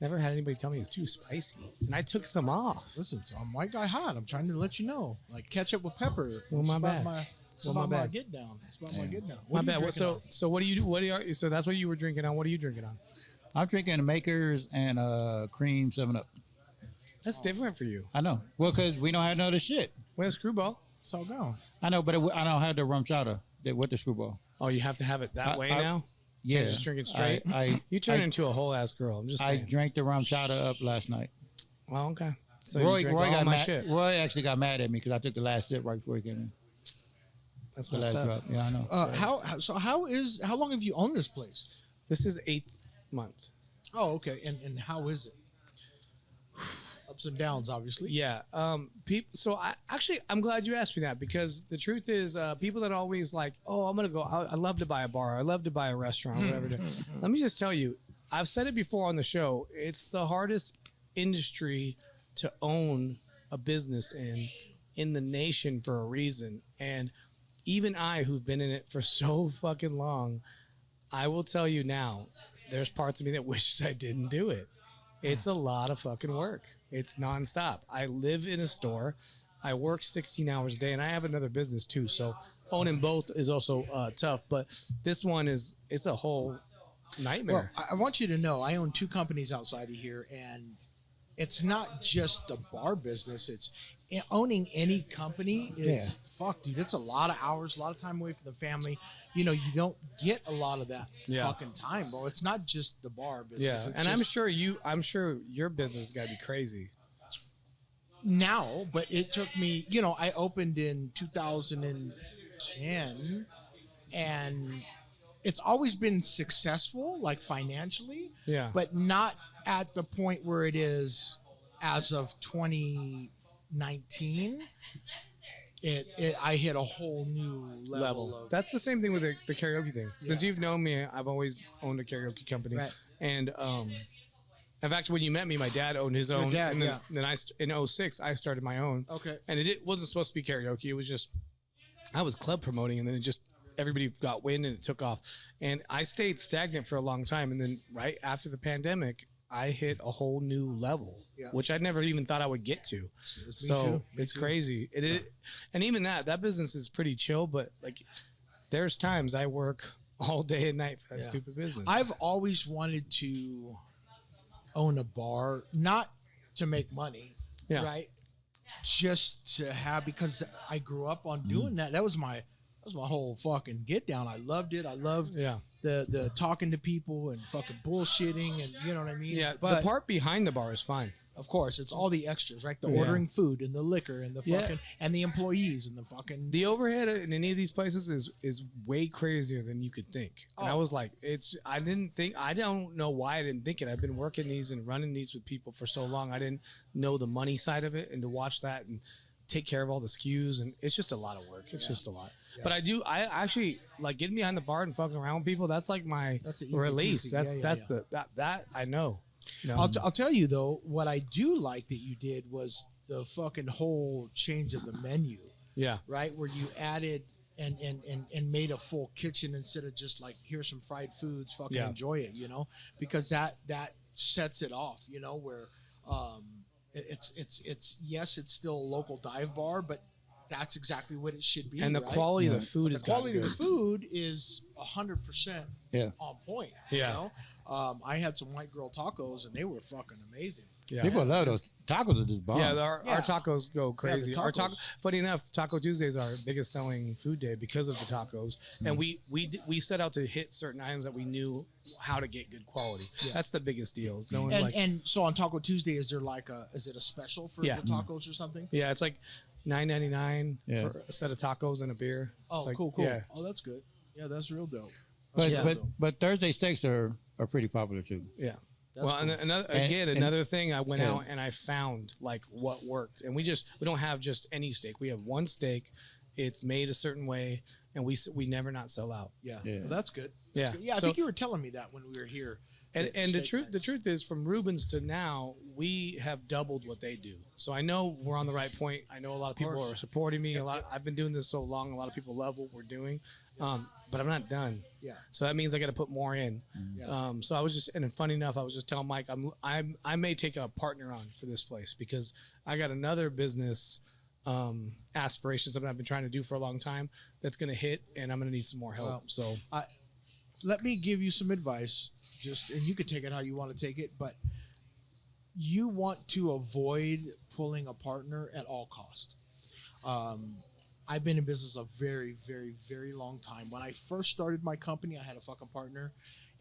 never had anybody tell me it's too spicy, and I took some off. Listen, so I'm white guy hot. I'm trying to let you know. Like ketchup with pepper. Well, It's my about bad. It's Well, my about my bad. get down. It's about my get down. My What are you bad. drinking on? So what do you? What are you? So that's what you were drinking on. What are you drinking on? I'm drinking Makers and cream 7-Up. That's different for you. I know. Well, because we don't have none of the shit. Where's Screwball? It's all gone. I know, but I don't have the rum chowder with the screwball. Oh, you have to have it that way now. Yeah. Can't just drink it straight. You turn into a whole ass girl. I'm just I saying. drank the rum chowder up last night. Well, okay. So Roy you drank all got my mad. shit. Roy actually got mad at me because I took the last sip right before he came in. That's The messed last up. drop. Yeah, I know. How long have you owned this place? This is 8th month. Oh, okay. And how is it? Ups and downs, obviously. Yeah. So I'm glad you asked me that because the truth is, people that always like, oh, I'm gonna go. I love to buy a bar. I love to buy a restaurant. Whatever. Let me just tell you, I've said it before on the show. It's the hardest industry to own a business in the nation for a reason. And even I, who've been in it for so fucking long, I will tell you now, there's parts of me that wishes I didn't do it. It's a lot of fucking work. It's nonstop. I live in a store. I work 16 hours a day, and I have another business too. So owning both is also tough. But this one it's a whole nightmare. Well, I want you to know I own 2 companies outside of here, and it's not just the bar business. It's owning any company is fuck, dude. It's a lot of hours, a lot of time away from the family. You know, you don't get a lot of that fucking time, bro. It's not just the bar business. Yeah, It's and just I'm sure your business got to be crazy. now, but it took me. You know, I opened in 2010, and it's always been successful, like financially. Yeah. but not at the point where it is as of 2019. I hit a whole new level of That's the same thing with the karaoke thing. Since you've known me, I've always owned a karaoke company. Right. And in fact, when you met me, my dad owned his own. dad, and then, yeah. then in 06, I started my own. Okay. And it wasn't supposed to be karaoke. It was just, I was club promoting, and then everybody got wind and it took off. And I stayed stagnant for a long time. And then right after the pandemic, I hit a whole new level, which I never even thought I would get to. So it's crazy. It is, and even that business is pretty chill. But like, there's times I work all day and night for that stupid business. I've always wanted to own a bar, not to make money, right? Just to have, because I grew up on doing that. That was my whole fucking get down. I loved it. I loved the talking to people and fucking bullshitting, and you know what I mean? Yeah, but the part behind the bar is fine. of course, it's all the extras, right? The ordering food and the liquor and the fucking and the employees and the fucking The overhead in any of these places is way crazier than you could think. And I was like, I don't know why I didn't think it. I've been working these and running these with people for so long. I didn't know the money side of it, and to watch that and take care of all the SKUs, and it's just a lot of work. It's just a lot. Yeah. But I actually like getting behind the bar and fucking around with people. That's like my release. That I know. You know? I'll tell you though, what I do like that you did was the fucking whole change of the menu. Yeah. Right, where you added and made a full kitchen instead of just like, here's some fried foods, fucking enjoy it, you know, because that sets it off, you know, where it's yes, it's still a local dive bar, but that's exactly what it should be. And the quality of the food is the quality of the food is 100% on point. Yeah. You know? I had some white girl tacos and they were fucking amazing. Yeah. People love those tacos at this bar. Yeah, our tacos go crazy. Yeah, our funny enough, Taco Tuesdays are our biggest selling food day because of the tacos. And we set out to hit certain items that we knew how to get good quality. Yeah. That's the biggest deal. And so on Taco Tuesday, is there like is it a special for the tacos or something? Yeah, it's like $9.99 for a set of tacos and a beer. Oh, like, cool. Yeah. Oh, that's good. Yeah, that's real dope. But Thursday steaks are pretty popular too. Yeah. That's cool. And another thing, I went out and I found like what worked, and we don't have just any steak. We have one steak. It's made a certain way, and we never not sell out. Yeah. Well, that's good. Yeah. Good. Yeah. I think you were telling me that when we were here. And the truth is, from Rubens to now, we have doubled what they do. So I know we're on the right point. I know a lot of people are supporting me. I've been doing this so long. A lot of people love what we're doing. But I'm not done. Yeah. So that means I got to put more in. Yeah. So I was just, and funny enough, I was just telling Mike, I may take a partner on for this place because I got another business aspiration, something I've been trying to do for a long time that's going to hit, and I'm going to need some more help. Well, so let me give you some advice, and you could take it how you want to take it, but you want to avoid pulling a partner at all cost. I've been in business a very, very, very long time. When I first started my company, I had a fucking partner,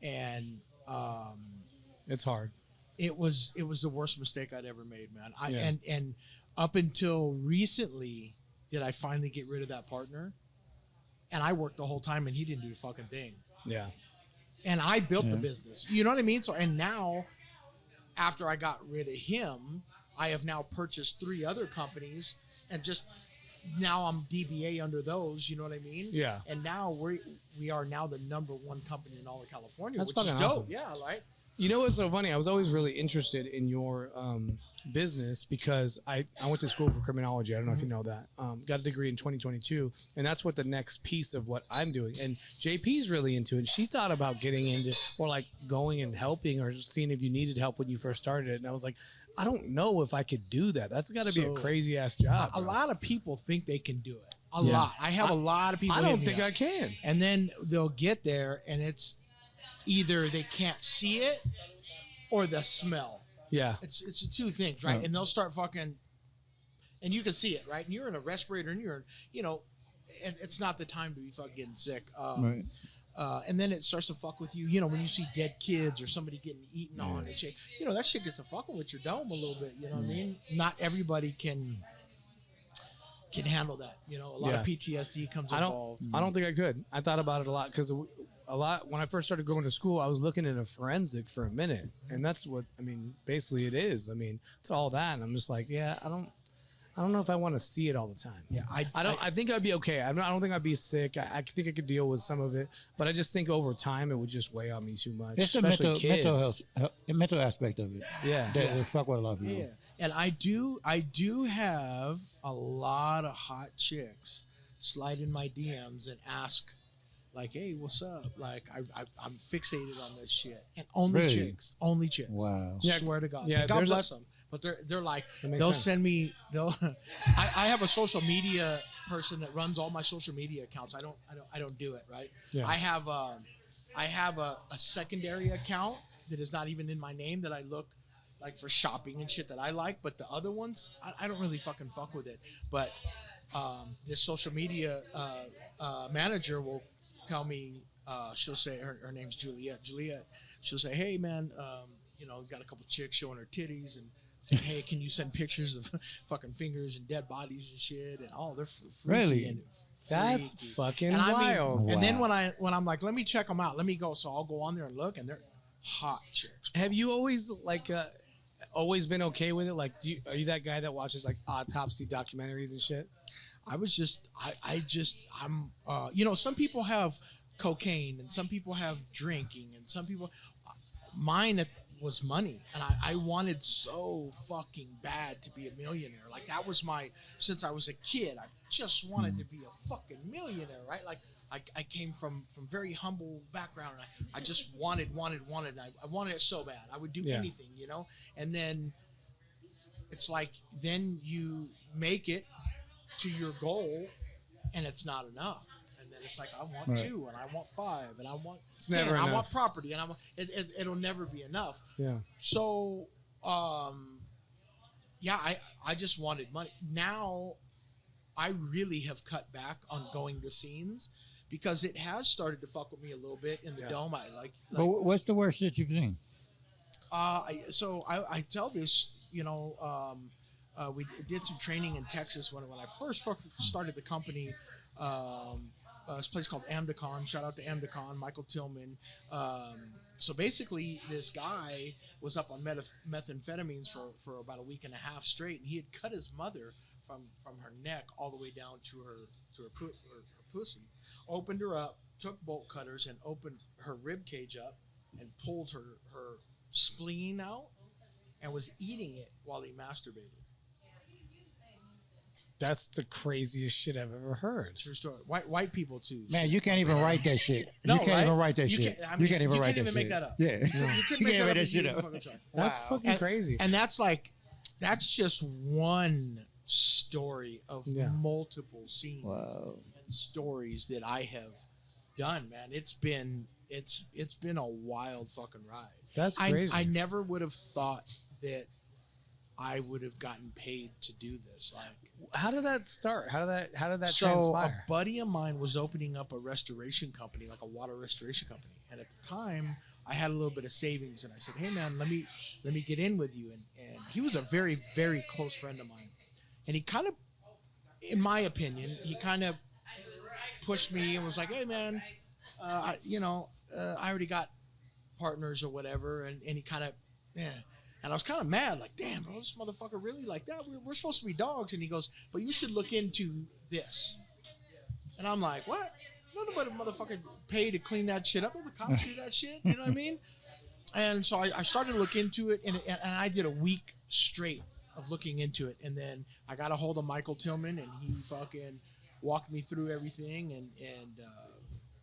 and it's hard. It was the worst mistake I'd ever made, man. And up until recently did I finally get rid of that partner, and I worked the whole time, and he didn't do a fucking thing. Yeah. And I built the business. You know what I mean? So, and now, after I got rid of him, I have now purchased 3 other companies, and now I'm DBA under those, you know what I mean? Yeah. And now we are now the number 1 company in all of California, That's which is fucking dope. awesome. Yeah, right? You know what's so funny? I was always really interested in your business because I went to school for criminology. I don't know if you know that. Got a degree in 2022, and that's what the next piece of what I'm doing. And JP's really into it. She thought about getting into, or like going and helping, or just seeing if you needed help when you first started it. And I was like, I don't know if I could do that. That's got to be a crazy ass job. A lot of people think they can do it. A lot. I have a lot of people. I don't think I can. And then they'll get there, and it's either they can't see it or the smell. Yeah. It's the 2 things, right? And they'll start fucking, and you can see it, right? And you're in a respirator, and and it's not the time to be fucking getting sick. Right. And then it starts to fuck with you. You know, when you see dead kids or somebody getting eaten on and shit, that shit gets to fucking with your dome a little bit. You know what I mean? Not everybody can handle that. A lot of PTSD comes involved. I don't think I could. I thought about it a lot because when I first started going to school, I was looking at a forensic for a minute, and that's what basically it is. It's all that, and I'm just like, yeah, I don't know if I want to see it all the time. Yeah, I think I'd be okay. I don't think I'd be sick. I think I could deal with some of it, but I just think over time it would just weigh on me too much. It's the mental aspect of it. Yeah, that fuck with a lot of people. Yeah, and I do have a lot of hot chicks slide in my DMs and ask, like, hey, what's up? Like, I'm fixated on this shit, and only chicks. Wow. Yeah, swear to God. Yeah, God bless them. But they're like, they'll send me. I have a social media person that runs all my social media accounts. I don't do it, right. Yeah. I have a secondary account that is not even in my name that I look like for shopping and shit that I like. But the other ones, I don't really fucking fuck with it. But this social media manager will tell me, she'll say her name's Juliet. She'll say, hey man, got a couple chicks showing her titties and saying, hey, can you send pictures of fucking fingers and dead bodies and shit? And they're freaky. Really? And that's freaky. fucking and wild. And then when I'm like, let me check them out. Let me go. So I'll go on there and look, and they're hot chicks. Have you always always been okay with it? Like, are you that guy that watches like autopsy documentaries and shit? Some people have cocaine and some people have drinking and some people, mine was money. And I wanted so fucking bad to be a millionaire. Like that was since I was a kid, I just wanted to be a fucking millionaire, right? Like I came from very humble background. And I just wanted. And I wanted it so bad. I would do anything, and then it's like, then you make it to your goal and it's not enough, and then it's like I want 2 and I want 5 and I want 10, I want property and it'll never be enough. So I just wanted money. Now I really have cut back on going to scenes because it has started to fuck with me a little bit in the dome. But what's the worst shit you've seen? I tell this, we did some training in Texas when I first started the company. This place called Amdacon. Shout out to Amdacon, Michael Tillman. So basically, this guy was up on methamphetamines for about a week and a half straight, and he had cut his mother from her neck all the way down to her pussy. Opened her up, took bolt cutters, and opened her rib cage up, and pulled her spleen out, and was eating it while he masturbated. That's the craziest shit I've ever heard. True story. White people too. Man, you can't even write that shit. You can't even write that shit. You can't even write that shit. Make that up. Yeah. You can't make that shit up. That's fucking crazy. And that's just one story of multiple scenes and stories that I have done, man. It's been a wild fucking ride. That's crazy. I never would have thought that I would have gotten paid to do this. How did that start? How did that transpire? So a buddy of mine was opening up a restoration company, like a water restoration company. And at the time, I had a little bit of savings, and I said, "Hey man, let me get in with you." And he was a very, very close friend of mine. And he kind of, in my opinion, pushed me and was like, "Hey man, I already got partners or whatever." And he kind of, And I was kind of mad, like, damn, bro, this motherfucker really like that? We're supposed to be dogs. And he goes, but you should look into this. And I'm like, what? Nobody motherfucker pay to clean that shit up. Let the cops do that shit. You know what I mean? And so I started to look into it, and I did a week straight of looking into it. And then I got a hold of Michael Tillman, and he fucking walked me through everything, and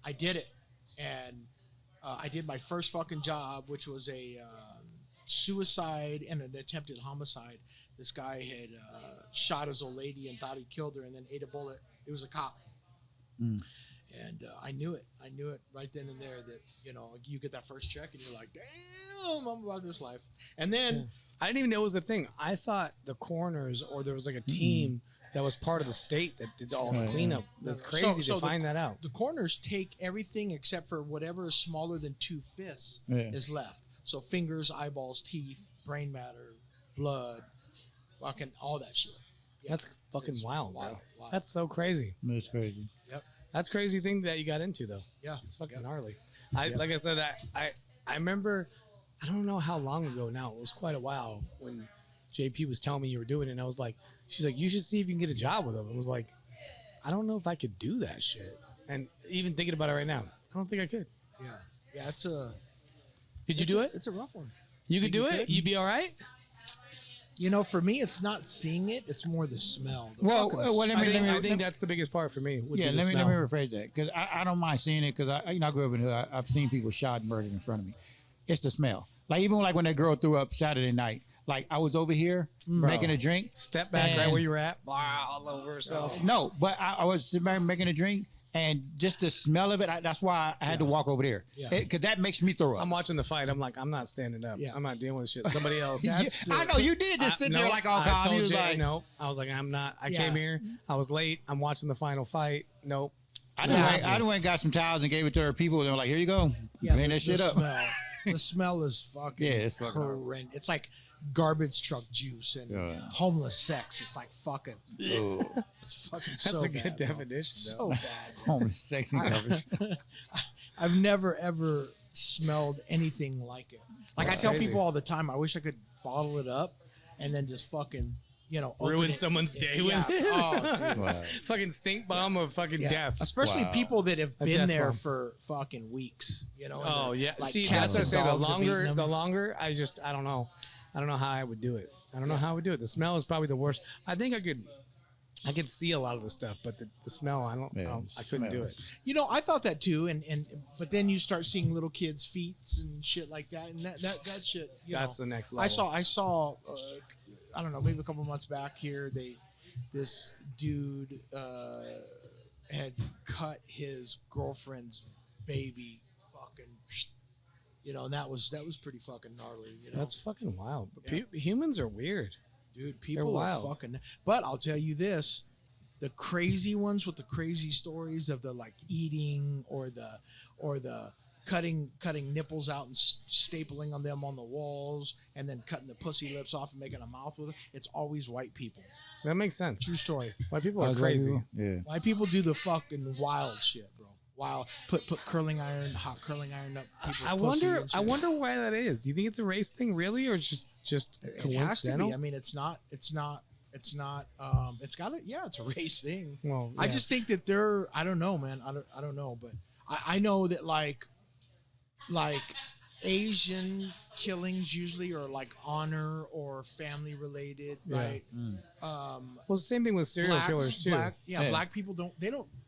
I did it. And I did my first fucking job, which was a suicide and an attempted homicide. This guy had shot his old lady and thought he killed her and then ate a bullet. It was a cop. And I knew it right then and there that, you get that first check and you're like, damn, I'm about this life. And then I didn't even know it was a thing. I thought the coroners, or there was like a team that was part of the state that did all the cleanup. That's crazy to find that out. The coroners take everything except for whatever is smaller than 2 fists is left. So fingers, eyeballs, teeth, brain matter, blood, fucking all that shit. Yeah. That's fucking wild, bro. That's so crazy. That's crazy. Yep. That's crazy thing that you got into, though. Yeah. It's fucking gnarly. Like I said, I remember, I don't know how long ago now. It was quite a while when JP was telling me you were doing it. And I was like, she's like, you should see if you can get a job with him. I was like, I don't know if I could do that shit. And even thinking about it right now, I don't think I could. Yeah. Yeah, it's a... Could you do it? It's a rough one. You could do it? You'd be all right? For me, it's not seeing it. It's more the smell. I think that's the biggest part for me. Let me rephrase that, because I don't mind seeing it, because I grew up in here. I've seen people shot and murdered in front of me. It's the smell. Like even like when that girl threw up Saturday night. Like I was over here making a drink. Step back right where you were at. Blah, all over herself. No, but I was sitting back making a drink. And just the smell of it, that's why I had to walk over there. Because that makes me throw up. I'm watching the fight. I'm like, I'm not standing up. I'm not dealing with shit. Somebody else. I know, you did just sit there like all calm. I told you, no. I was like, I'm not. I came here. I was late. I'm watching the final fight. Nope. I went and got some towels and gave it to her people. And they were like, here you go. Clean that shit up. The smell is fucking it's fucking horrendous. It's like garbage truck juice and homeless sex. It's like fucking. It's fucking so bad. That's a good definition. So bad. Homeless sex and garbage. I've never ever smelled anything like it. Like I tell people all the time, I wish I could bottle it up, and then just fucking, Ruin someone's day with it. Oh, dude. Wow. Fucking stink bomb of fucking death. Especially people that have A been death there bomb. for fucking weeks. Oh yeah. like See, cats that's what I and say. dogs have eaten The them. longer, I don't know. I don't know how I would do it. I don't know how I would do it. The smell is probably the worst. I think I could see a lot of the stuff, but the smell, I couldn't do it. I thought that too, but then you start seeing little kids' feet and shit like that, and that shit. That's the next level. I saw. I don't know, maybe a couple months back here, this dude had cut his girlfriend's baby, fucking, and that was pretty fucking gnarly. That's fucking wild. But humans are weird. Dude, people are wild. fucking. But I'll tell you this: the crazy ones with the crazy stories of the like eating or the cutting nipples out and stapling on them on the walls, and then cutting the pussy lips off and making a mouth with it. It's always white people. That makes sense. True story. White people are crazy. Yeah. White people do the fucking wild shit, bro. Wild. Put hot curling iron up people's pussy and shit. I wonder why that is. Do you think it's a race thing, really, or just It has coincidental? to be. I mean, it's not. It's got to. Yeah, it's a race thing. Well, I yeah. just think that they're. I don't know, man. I don't know, but I know that like Asian killings usually are like honor or family related, right? Well, the same thing with serial killers too. Black people don't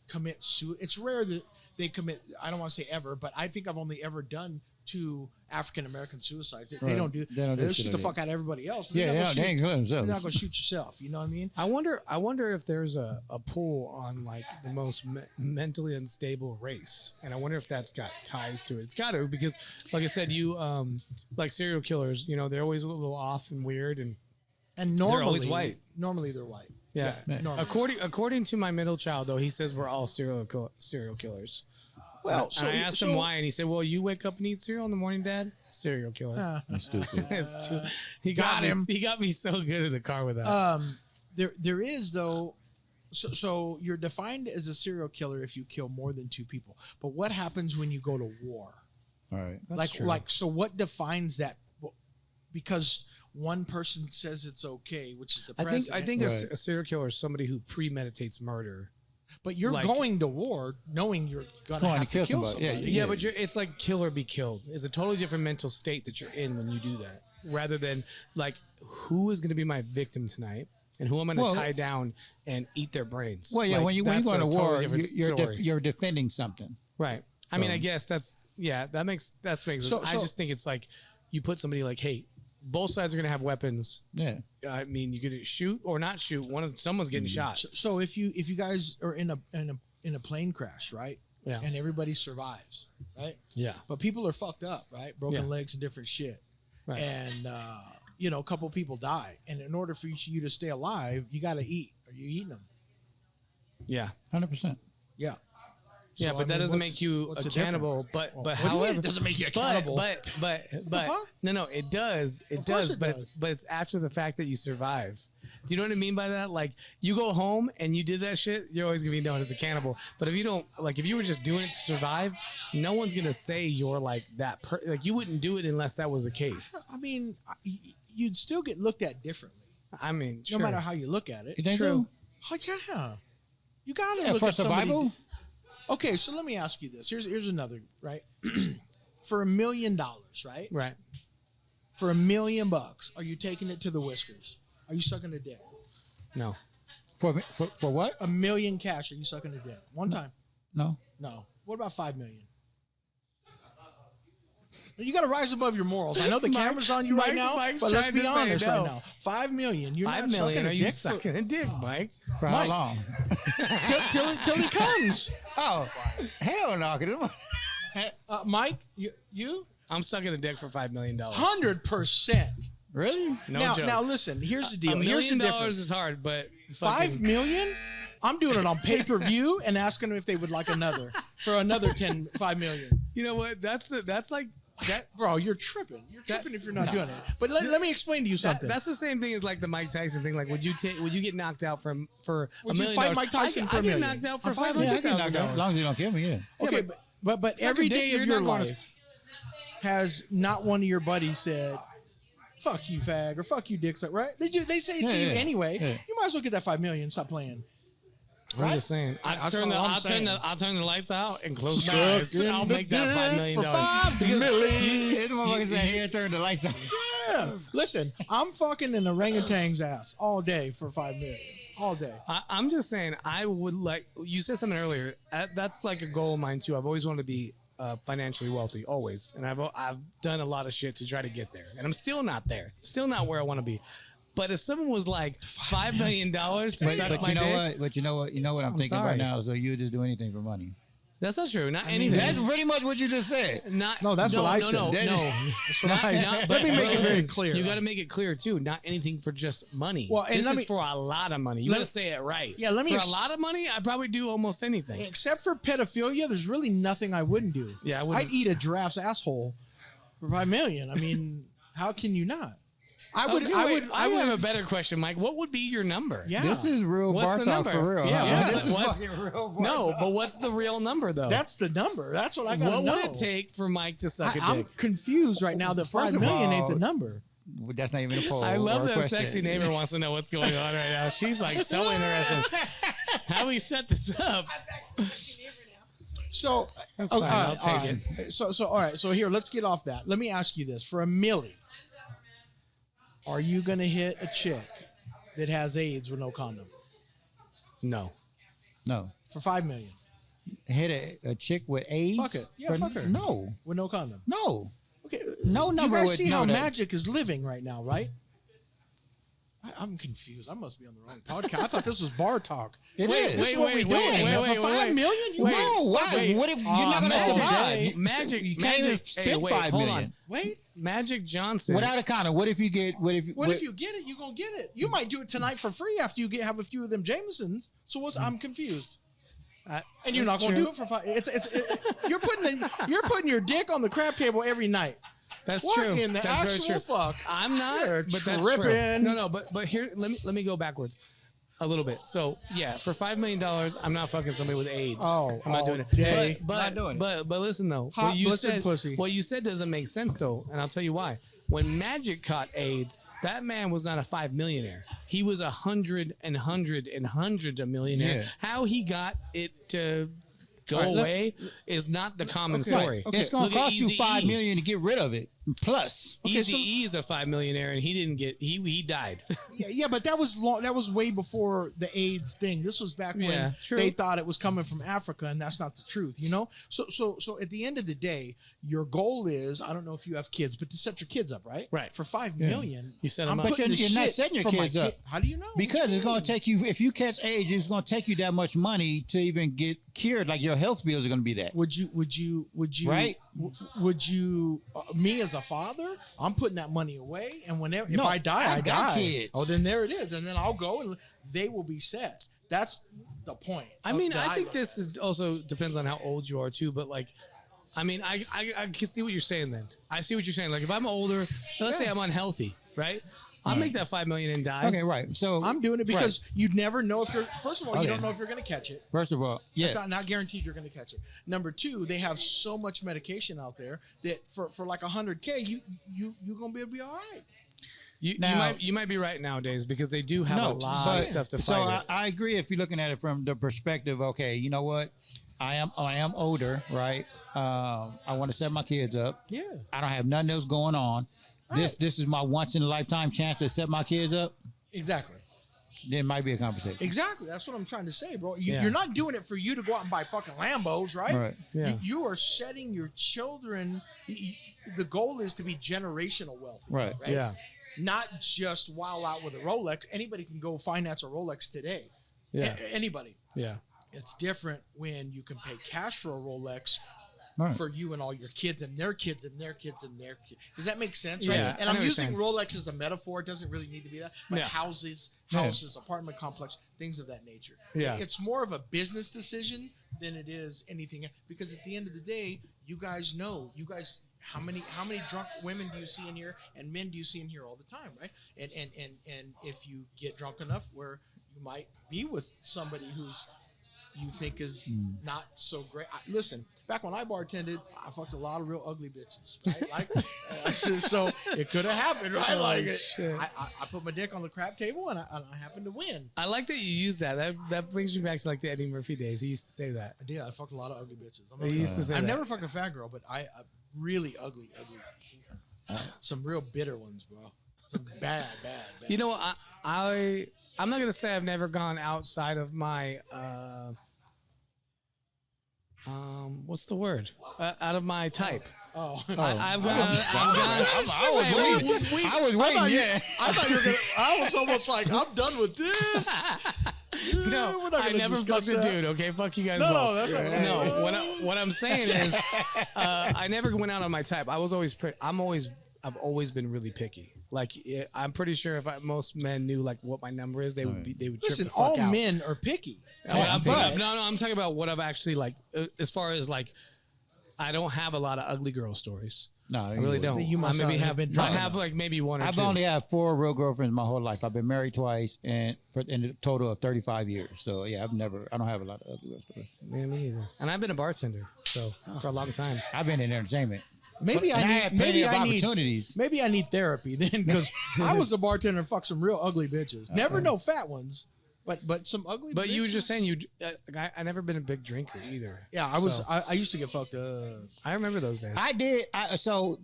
commit suicide. It's rare that they commit. I don't want to say ever, but I think I've only ever done 2 African American suicides. They don't do. They shoot the fuck out of everybody else. But Yeah, they ain't killing You're themselves. not gonna shoot yourself. You know what I mean? I wonder if there's a pull on like the most mentally unstable race, and I wonder if that's got ties to it. It's got to, because, like I said, you like serial killers. They're always a little off and weird, and Normally they're always white. Normally they're white. Yeah. Normally. According to my middle child, though, he says we're all serial killers. Well, And I asked him why, and he said, "Well, you wake up and eat cereal in the morning, Dad. Serial killer." That's stupid. He got him. He got me so good in the car with that. There is though. So you're defined as a serial killer if you kill more than 2 people. But what happens when you go to war? All right. That's true. So what defines that? Because one person says it's okay, which is the president. I think a serial killer is somebody who premeditates murder. But you're going to war knowing you're gonna Trying have to kill to kill somebody. somebody. Yeah, but it's like kill or be killed. It's a totally different mental state that you're in when you do that, rather than like, who is going to be my victim tonight, and who am I going to tie down and eat their brains. Well, yeah, Like, when you go that's to a war, totally different story. you're defending something. Right. I mean, I guess that makes sense. I just think it's like you put somebody like, hey, both sides are going to have weapons. Yeah. I mean, you could shoot or not shoot. Someone's getting shot. So if you guys are in a plane crash, right? Yeah. And everybody survives, right? Yeah. But people are fucked up, right? Broken Yeah. legs and different shit. Right. And a couple people die. And in order for you to stay alive, you got to eat. Are you eating them? Yeah. 100%. Yeah. Yeah, So, but that doesn't make you what's a the cannibal. difference? But What do you mean however, it doesn't make you accountable? But fuck? no, it does. It course does. it But does. it's after the fact that you survive. Do you know what I mean by that? Like, you go home and you did that shit, you're always gonna be known as a cannibal. But if you don't, like, if you were just doing it to survive, no one's gonna say you're like that. Like, you wouldn't do it unless that was the case. I mean, you'd still get looked at differently, I mean, sure. no matter how you look at it. You think so? Oh, yeah. You got to Yeah, look for at somebody. survival? Okay, so let me ask you this. Here's another, right? For $1 million, right? Right. For $1 million, are you taking it to the whiskers? Are you sucking a dick? No. For what? $1 million cash, are you sucking a dick? One time? No. No. What about $5 million? You got to rise above your morals. I know the camera's on you right now, Mike's but let's trying be to say honest no. right now. $5 million. You're $5 not million. sucking Are a you dick sucking a dick, Mike? For Mike. how long? till he comes. Oh, hell no. 'Cause Mike, you? I'm sucking a dick for $5 million. 100%. Really? No now, joke. now listen. Here's the deal. $1 Here's the million difference. is hard, but $5 million? I'm doing it on pay-per-view and asking them if they would like another for another $5 million. You know what? That's like that. Bro, you're tripping. You're tripping if you're not doing it. But let me explain to you something. That's the same thing as like the Mike Tyson thing. Like, would you get knocked out for $1 Would you million? fight Mike Tyson for I $1 get million? knocked out for I'm fighting- Yeah, I $500,000. can knock down. As long as you don't kill me, yeah. Okay, but Suck a every dick, day of you're your not gonna- life has not one of your buddies said, fuck you, fag, or fuck you, dick suck, right? They say it to you anyway. Yeah. You might as well get that $5 million. Stop playing. I'm just saying. I'll turn the lights out and close my eyes. Suck I'll in the make that $5 dick million. for $5 million. This motherfucker said, "Here, turn the lights on." Yeah. Listen, I'm fucking an orangutan's ass all day for $5 million. All day. I'm just saying, I would like, you said something earlier. That's like a goal of mine too. I've always wanted to be financially wealthy, always. And I've done a lot of shit to try to get there. And I'm still not there. Still not where I want to be. But if someone was like $5 million to suck my dick. But you know what I'm thinking sorry. right now. So you would just do anything for money. That's not true. Not anything. That's pretty much what you just said. No, that's what I said. No. That's what I said. Let me make it very clear. You got to make it clear too. Not anything for just money. Well, and this is for a lot of money. You got to say it right. Yeah, let me. For a lot of money, I'd probably do almost anything. Except for pedophilia, there's really nothing I wouldn't do. Yeah, I wouldn't. I'd eat a giraffe's asshole for $5 million. I mean, how can you not? I would have a better question, Mike. What would be your number? Yeah. This is real What's bar the talk number? for real. Yeah, huh? what's- This is what's- fucking real bar No, talk. but what's the real number though? That's the number. That's what I got to know. What would it take for Mike to suck a I'm dick? confused right now that First $5 of million all- ain't the number. That's not even a poll. I love or a that question. sexy neighbor wants to know what's going on right now. She's like so interested. How we set this up? So That's fine. I'll take it. So all right. So here, let's get off that. Let me ask you this: for $1 million, are you gonna hit a chick that has AIDS with no condom No. No. for $5 million Hit a chick with AIDS? Fuck it. Yeah, fuck her. No. with no condom? No. Okay. No number You guys would see how know that. Magic is living right now, right? I'm confused. I must be on the wrong podcast. I thought this was bar talk. It Wait, is. This is what we're doing. For $5 million, you Wait, No, why? wait. What if you're not going to Magic. survive? Magic. You can't even Magic. spend Hey, wait, $5 hold million. on. wait. Magic Johnson. Without a condom, what if you get? What if you get it? You gonna get it? You might do it tonight for free after you have a few of them Jamesons. So I'm confused. And you're not That's gonna true. do it for $5. You're putting your dick on the crap table every night. That's What true. in the That's very actual true. fuck? I'm not, You're but that's true. tripping. No, but here, let me go backwards a little bit. So yeah, for $5 million, I'm not fucking somebody with AIDS. Oh, I'm not all doing it. day. But Not doing it. but listen though, Hot what you blistered said, pussy. what you said doesn't make sense though, and I'll tell you why. When Magic caught AIDS, that man was not a $5 millionaire. He was a hundred a millionaire. Yeah. How he got it to go away is not the common Okay. story. Okay. It's going Look to at cost you Eazy-E. $5 million to get rid of it. Plus, Eazy-E is a $5 millionaire, and he didn't get. He died. Yeah, but that was long. That was way before the AIDS thing. This was back when Yeah, true. they thought it was coming from Africa, and that's not the truth. You know. So at the end of the day, your goal is, I don't know if you have kids, but to set your kids up, right? Right. For $5 million. You set 'em I'm up. putting But the you're not shit setting your for my kids up. kid. How do you know? because it's going to take you, if you catch AIDS, it's going to take you that much money to even get cured. Like your health bills are going to be that. Would you Right. Would you me as a father, I'm putting that money away, and whenever if No, I die, I I got die. kids. Oh, then there it is, and then I'll go and they will be set. That's the point. I mean, that I think look this is also depends on how old you are too. But like, I mean, I can see what you're saying. Then I see what you're saying. Like, if I'm older, let's say I'm unhealthy, right? I'll make that $5 million and die. Okay, right. So I'm doing it because you'd never know if you're. First of all, you Okay. don't know if you're going to catch it. first of all, yeah, It's not guaranteed you're going to catch it. Number two, they have so much medication out there that for like $100K, you going to be able to be all right. You might be right nowadays because they do have a lot of stuff to so fight it. I agree if you're looking at it from the perspective. Okay, you know what? I am older, right? I want to set my kids up. Yeah. I don't have nothing else going on. This is my once in a lifetime chance to set my kids up. Exactly. There might be a conversation. Exactly. That's what I'm trying to say, bro. Yeah. You're not doing it for you to go out and buy fucking Lambos, right? Right. Yeah. You are setting your children. The goal is to be generational wealthy. Right. Yeah. Not just wild out with a Rolex. Anybody can go finance a Rolex today. Yeah. Anybody. Yeah. It's different when you can pay cash for a Rolex Right. for you and all your kids and their kids and their kids and their kids. Does that make sense? Yeah, Right? And I I'm know what you're using saying. Rolex as a metaphor. It doesn't really need to be that. But Yeah. houses, Yeah. apartment complex, things of that nature. Yeah. It's more of a business decision than it is anything. Because at the end of the day, you guys know, how many drunk women do you see in here and men do you see in here all the time, right? And if you get drunk enough where you might be with somebody who's you think is not so great. Listen, back when I bartended, I fucked a lot of real ugly bitches, right? Like, so it could have happened, right? Like, I put my dick on the crap table and I happened to win. I like that you use that. That brings me back to like the Eddie Murphy days. He used to say that. I did. I fucked a lot of ugly bitches. He used to say I've that. never fucked a fat girl, but I really ugly. Some real bitter ones, bro. Some bad. You know what? I'm not gonna say I've never gone outside of my what's the word? Out of my type. I was waiting. Yeah. I thought you were gonna. I was almost like, I'm done with this. No, I never fucked a dude. Okay, fuck you guys. No, that's not right. No, what I'm saying is, I never went out on my type. I've always been really picky. Like, I'm pretty sure if most men knew like what my number is, they would trip the fuck all out. men are picky. I'm talking about what I've actually like as far as like, I don't have a lot of ugly girl stories. No, I really don't. You must I have have like maybe one or I've two. only had 4 real girlfriends my whole life. I've been married twice, and in a total of 35 years. So yeah, I don't have a lot of ugly girl stories. Yeah, me neither. And I've been a bartender, so for a long time. I've been in entertainment. Maybe I had opportunities. Maybe I need therapy then, because I was a bartender and fucked some real ugly bitches. Never no fat ones, but some ugly. But bitches. you were just saying I never been a big drinker either. Yeah, I was. I used to get fucked up. I remember those days. I did. So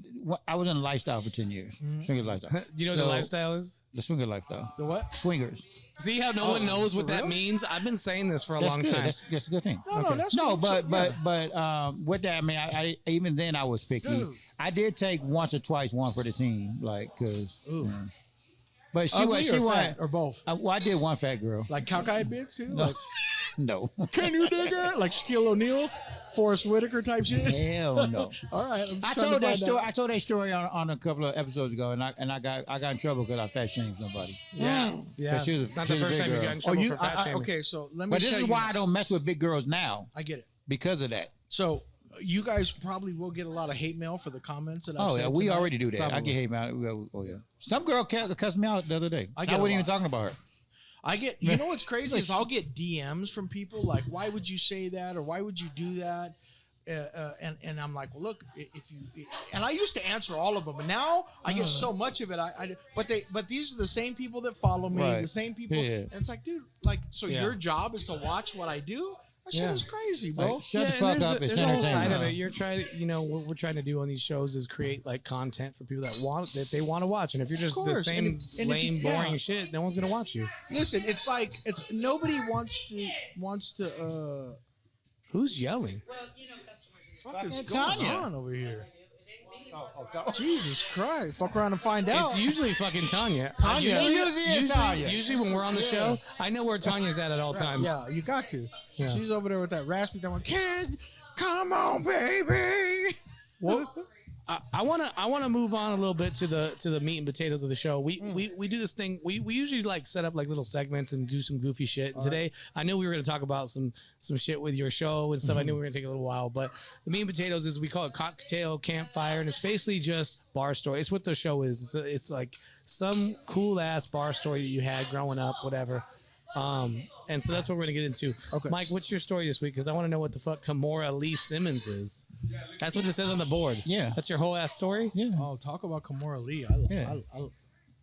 I was in a lifestyle for 10 years. Swingers lifestyle. Do you know what the lifestyle is? The swinger lifestyle. The what? Swingers. See how no one knows what that real? means? I've been saying this for a That's long good. time. That's a good thing. No, that's no. good. But with that, I mean, I even then I was picky. Dude. I did take once or twice one for the team, like because. But she Ugly was. She or was. fat or both. Well, I did one fat girl. Like cockeyed bitch too. Like, No. can you dig her? Like Shaquille O'Neal, Forrest Whitaker type shit. Hell no. All right. I told that story. I told that story on a couple of episodes ago, and I got in trouble because I fat shamed somebody. Yeah. She was It's not the first time you got in trouble for fat shaming. Okay, so let me. But this tell is you why I don't mess with big girls now I get it. because of that. So you guys probably will get a lot of hate mail for the comments that I've Oh said yeah, we tonight. already do that. I Probably. get hate mail. Oh yeah. Some girl cussed me out the other day. I I get a wasn't even lot. talking about her. I get, you know what's crazy is I'll get DMs from people like, why would you say that? Or why would you do that? And I'm like, well, look, if you, and I used to answer all of them, and now I get so much of it. But these are the same people that follow me, Right. the same people. Yeah. And it's like, dude, like, so Yeah. your job is to watch what I do? That shit Yeah. is crazy, bro. Like, shut the and fuck there's up. It's there's a whole side entertainment. of it. You're trying to, what we're trying to do on these shows is create like content for people that they want to watch. And if you're just the course. same And if you- lame, boring yeah. shit, no one's gonna watch you. Listen, it's like nobody wants to. Who's yelling? Fuck is Fucking going Tanya. on over here? Jesus Christ! Fuck around and find out. It's usually fucking Tanya. Tanya. It usually is Tanya. Usually when we're on the show, I know where Tanya's at all times. Yeah, you got to. Yeah. She's over there with that raspy thing. Kid, come on, baby. Well, I wanna move on a little bit to the meat and potatoes of the show. We do this thing. We usually like set up like little segments and do some goofy shit. And today I knew we were gonna talk about some shit with your show and stuff. I knew we were gonna take a little while, but the meat and potatoes is we call it cocktail campfire, and it's basically just bar story. It's what the show is. It's like some cool ass bar story that you had growing up, whatever. And so that's what we're gonna get into. Okay. Mike, what's your story this week? Because I want to know what the fuck Kimora Lee Simmons is. That's what it says on the board. Yeah. That's your whole ass story. Yeah. Oh, talk about Kimora Lee. Yeah.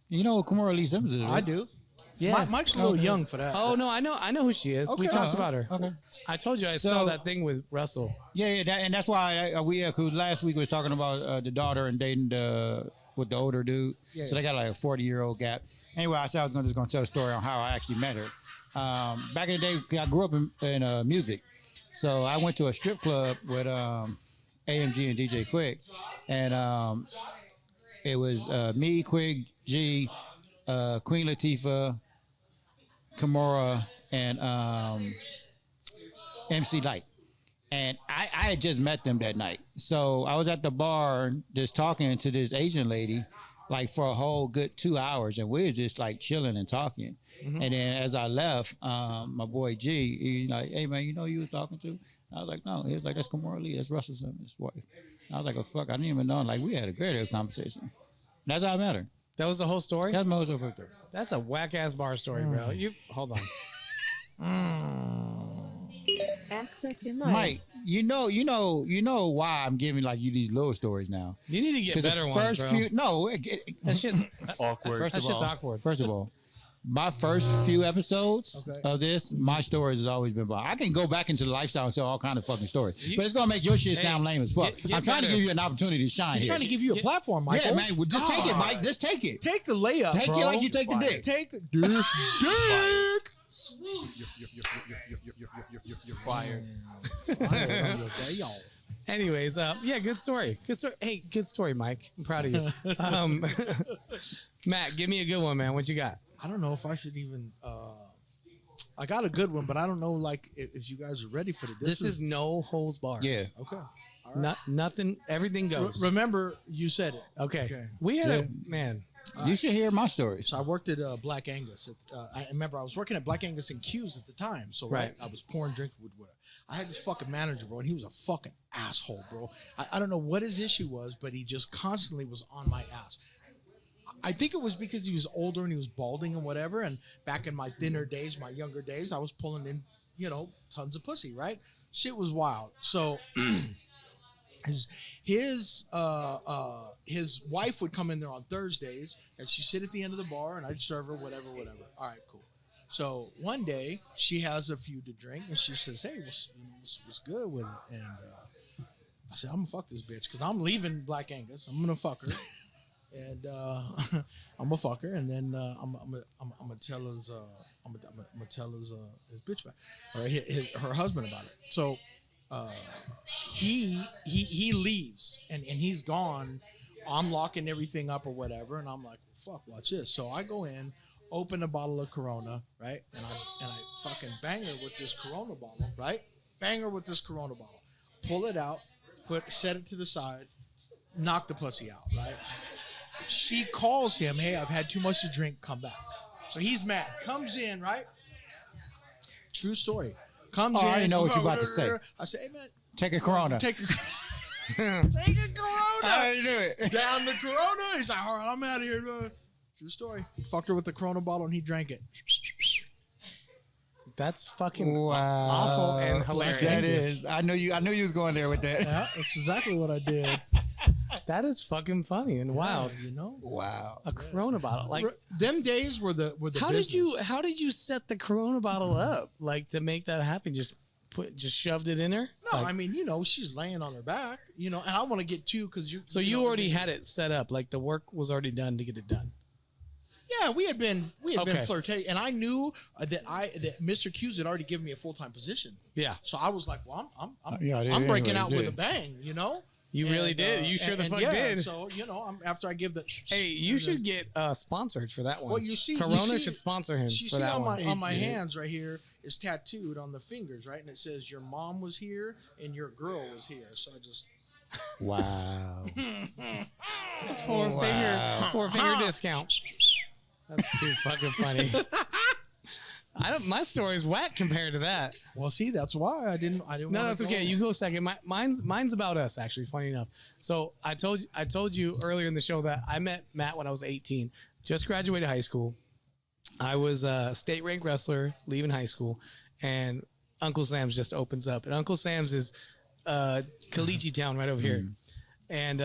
You know what Kimora Lee Simmons is? I right? do. Yeah. Mike's a little young for that. Oh no, I know who she is. We Okay. talked about her. Okay. I told you I So- saw that thing with Russell. Yeah, and that's why cause last week we was talking about the daughter and dating with the older dude. Yeah. So they got like a 40-year-old gap. Anyway, I said I was just gonna tell a story on how I actually met her. Back in the day, I grew up in music, so I went to a strip club with AMG and DJ Quick, and it was me, Quick, G, Queen Latifah, Kimora, and MC Light. And I had just met them that night. So I was at the bar just talking to this Asian lady like for a whole good 2 hours. And we was just like chilling and talking. And then as I left, my boy G, he like, hey man, you know who you was talking to? I was like, no. He was like, that's Kimora Lee. That's Russell Simmons' wife. And I was like, oh fuck, I didn't even know. Like we had a great ass conversation. That's how I met her. That was the whole story. That's my whole story. That's a whack ass bar story, bro. You hold on. access denied. Mike, you know why I'm giving like you these little stories now. You need to get better the ones, first bro. few, That shit's Awkward. That shit's awkward. First of all, my first few episodes of this, my stories has always been about. I can go back into the lifestyle and tell all kind of fucking stories, but it's gonna make your shit sound lame as fuck. get I'm trying to better. give you an opportunity to shine He's here. trying to give you a platform, Michael. Yeah, man. Well, just take it, Mike. Just take it. Take the layup, Take bro. it like you take the dick. Take the dick. You're fired. Anyways, yeah, good story. Good story. Hey, good story, Mike. I'm proud of you. Matt, give me a good one, man. What you got? I don't know if I should even. I got a good one, but I don't know like if you guys are ready for it. This is no holes barred. Yeah. Okay. Nothing. Everything goes. Remember, you said it. Okay. We had a man. You should hear my stories. So I worked at Black Angus. I remember I was working at Black Angus and Q's at the time. So Right. I was pouring drink with her. I had this fucking manager, bro, and he was a fucking asshole, bro. I don't know what his issue was, but he just constantly was on my ass. I think it was because he was older and he was balding and whatever. And back in my thinner days, my younger days, I was pulling in, tons of pussy, right? Shit was wild. So his wife would come in there on Thursdays and she'd sit at the end of the bar and I'd serve her whatever. All right, cool. So one day she has a few to drink and she says, "Hey, what's good with it?" And I said, "I'm gonna fuck this bitch because I'm leaving Black Angus. I'm gonna fuck her." And I'm gonna fuck her, and then I'm gonna tell his his bitch back or her husband about it. So he leaves and he's gone. I'm locking everything up or whatever, and I'm like, fuck, watch this. So I go in, open a bottle of Corona, right, and I fucking bang her with this Corona bottle, right, pull it out, set it to the side, knock the pussy out, right. She calls him, "Hey, I've had too much to drink, come back." So he's mad. Comes in, right? True story. Comes in. I know what you're about to say. I say, "Hey, man, Take a Corona. take a Corona." I knew it. Down the Corona. He's like, "All right, I'm out of here." True story. Fucked her with the Corona bottle and he drank it. That's fucking Wow. awful and hilarious. That is. I knew you was going there with that. Yeah, that's exactly what I did. That is fucking funny and wild. Wow. A Corona bottle, like Them days were the how business. did you set the Corona bottle up, like to make that happen? Just shoved it in her. No, Like, I mean, she's laying on her back, and I want to get two because you. so you already had it set up, like the work was already done to get it done. Yeah, we had been Okay. flirting, and I knew that Mr. Q's had already given me a full-time position. Yeah, So I was like, well, Yeah, I did I'm breaking anyway, out you with a did. bang, you really did. You sure the fuck did. So after I give the Hey, you should get sponsored for that one. Well, you see, Corona should sponsor him You for see that on one. my hands right here is tattooed on the fingers, right, and it says your mom was here and your girl was here. So I just Wow. Four finger discount. That's too fucking funny. My story's whack compared to that. well, see, that's why I didn't. No, wanna that's okay. go. You go second. Mine's about us, actually. Funny enough. So I told you earlier in the show that I met Matt when I was 18. Just graduated high school. I was a state ranked wrestler leaving high school, and Uncle Sam's just opens up. And Uncle Sam's is Caliche Town right over here. And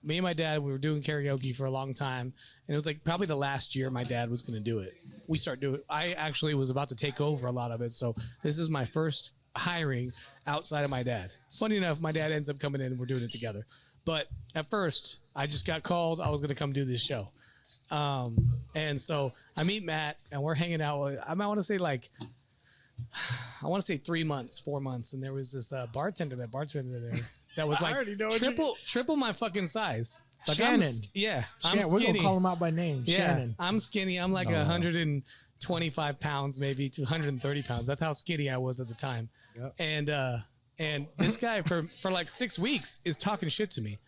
me and my dad, we were doing karaoke for a long time, and it was like probably the last year my dad was going to do it. We started doing. I actually was about to take over a lot of it, so this is my first hiring outside of my dad. Funny enough, my dad ends up coming in and we're doing it together. But at first, I just got called. I was going to come do this show, and so I meet Matt, and we're hanging out. I might want to say 3 months, 4 months, and there was this bartender there that was I like already know what triple my fucking size. Like Shannon. I'm We're skinny. gonna call him out by name. Yeah, Shannon. I'm skinny. I'm like 125 pounds, maybe to 130 pounds. That's how skinny I was at the time. Yep. And this guy for like 6 weeks is talking shit to me,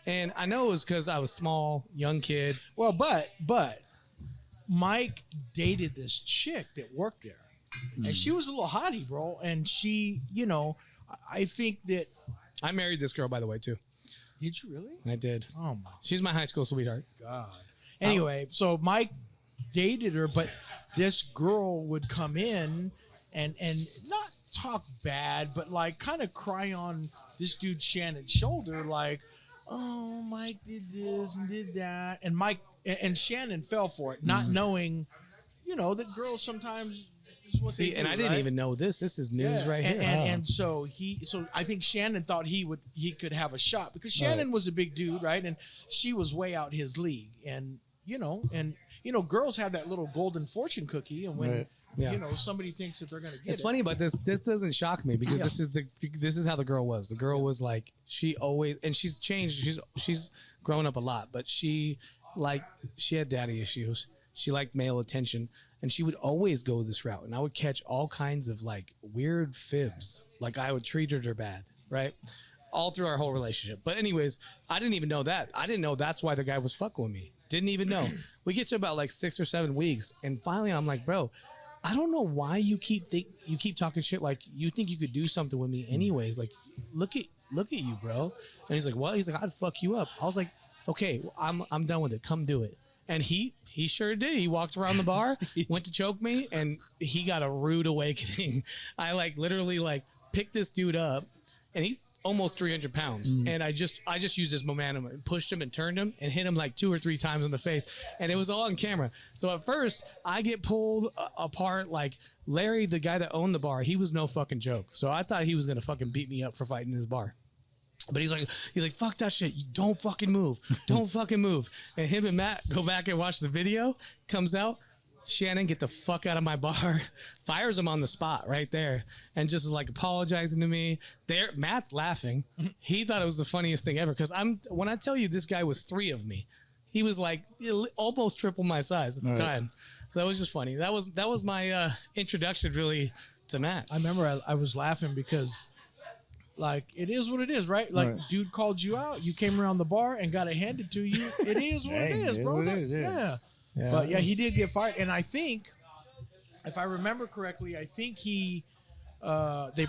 and I know it was because I was small, young kid. Well, but Mike dated this chick that worked there, and she was a little hottie, bro. And she, I think that. I married this girl, by the way, too. Did you really? I did. Oh my She's my high school sweetheart. God. Anyway, so Mike dated her, but this girl would come in and not talk bad, but like kind of cry on this dude Shannon's shoulder, like, oh, Mike did this and did that, and Shannon fell for it, not knowing, that girls sometimes. See, and I didn't even know this. This is news right here. And so I think Shannon thought he could have a shot because Shannon was a big dude, right? And she was way out his league, and girls have that little golden fortune cookie, and when somebody thinks that they're gonna get it's funny, but this doesn't shock me because this is how the girl was. The girl was like, she always, and she's changed. She's grown up a lot, but she had daddy issues. She liked male attention, and she would always go this route. And I would catch all kinds of like weird fibs. Like I would treat her bad, right? All through our whole relationship. But anyways, I didn't even know that. I didn't know that's why the guy was fucking with me. Didn't even know. We get to about like 6 or 7 weeks, and finally I'm like, bro, I don't know why you keep talking shit. Like you think you could do something with me anyways. Like look at you, bro. And he's like, what? He's like, I'd fuck you up. I was like, okay, well, I'm done with it. Come do it. And he sure did. He walked around the bar, went to choke me, and he got a rude awakening. I literally picked this dude up, and he's almost 300 pounds. And I just used his momentum and pushed him and turned him and hit him like 2 or 3 times in the face. And it was all on camera. So at first I get pulled apart. Like Larry, the guy that owned the bar, he was no fucking joke. So I thought he was going to fucking beat me up for fighting in his bar. But he's like, fuck that shit. You don't fucking move. Don't fucking move. And him and Matt go back and watch the video. Comes out. Shannon, get the fuck out of my bar. Fires him on the spot right there. And just is like apologizing to me. Matt's laughing. He thought it was the funniest thing ever. Because when I tell you this guy was 3 of me, he was like almost triple my size at the time. So that was just funny. That was my introduction really to Matt. I remember I was laughing because like, it is what it is, right? Like, dude called you out. You came around the bar and got it handed to you. It is what it is, bro. Yeah. But, he did get fired. And I think, if I remember correctly, they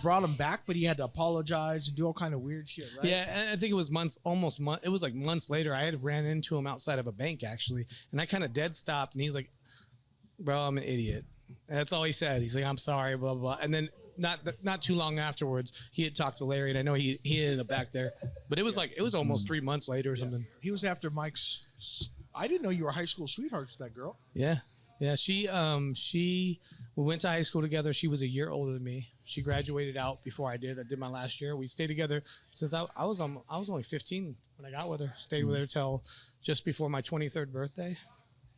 brought him back, but he had to apologize and do all kind of weird shit, right? Yeah, and I think it was it was like months later. I had ran into him outside of a bank, actually. And I kind of dead stopped. And he's like, bro, I'm an idiot. And that's all he said. He's like, I'm sorry, blah, blah, blah. And then not too long afterwards, he had talked to Larry, and I know he ended up back there. But it was almost 3 months later or something. He was after Mike's. I didn't know you were high school sweethearts with that girl. Yeah. We went to high school together. She was a year older than me. She graduated out before I did. I did my last year. We stayed together since I was only 15 when I got with her. Stayed with her till just before my 23rd birthday.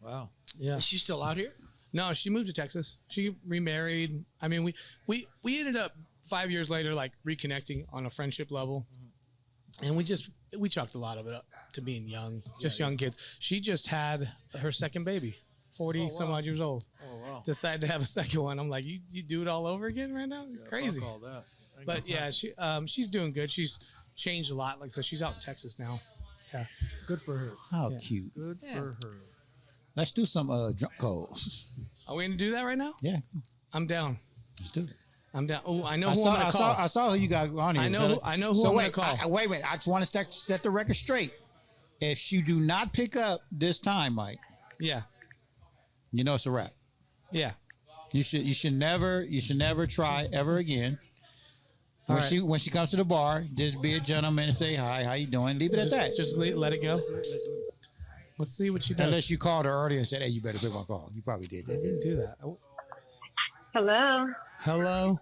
Wow. Yeah. Is she still out here? No, she moved to Texas. She remarried. I mean, we ended up 5 years later, like reconnecting on a friendship level. And we chalked a lot of it up to being young, young kids. She just had her second baby, 40 some odd years old. Oh, wow. Decided to have a second one. I'm like, you do it all over again right now? Crazy. Fuck all that. But yeah, she's doing good. She's changed a lot. Like I said, she's out in Texas now. Yeah. Good for her. How cute. Good for her. Let's do some drunk calls. Are we going to do that right now? Yeah. I'm down. Let's do it. I'm down. Oh, I know who I'm going to call. I saw who you got on here. I know who I'm going to call. Wait a minute. I just want to set the record straight. If you do not pick up this time, Mike. Yeah. You know it's a wrap. Yeah. You should never try ever again. When she comes to the bar, just be a gentleman and say hi. How you doing? Leave it at that. Just let it go. Let's see what she does. Unless you called her earlier and said, "Hey, you better pick my call." You probably did that. I didn't do that. Hello. Hello.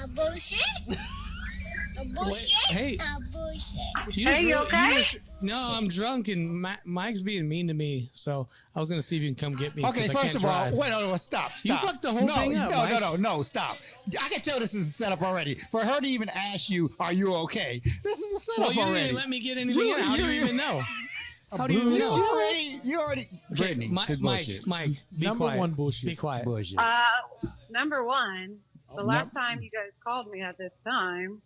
A bullshit. A bullshit. Hey. A bullshit. You okay? No, I'm drunk and Mike's being mean to me. So I was gonna see if you can come get me. Okay, first of all, wait, no, stop. You fucked the whole thing up. No, stop. I can tell this is a setup already. For her to even ask you, "Are you okay?" This is a setup already. Well, you didn't even let me get anything in. How do you even know? How do you know? You already. Brittany, Mike, be Number quiet. one bullshit. Be quiet. Bullshit. Number one, the last time you guys called me at this time,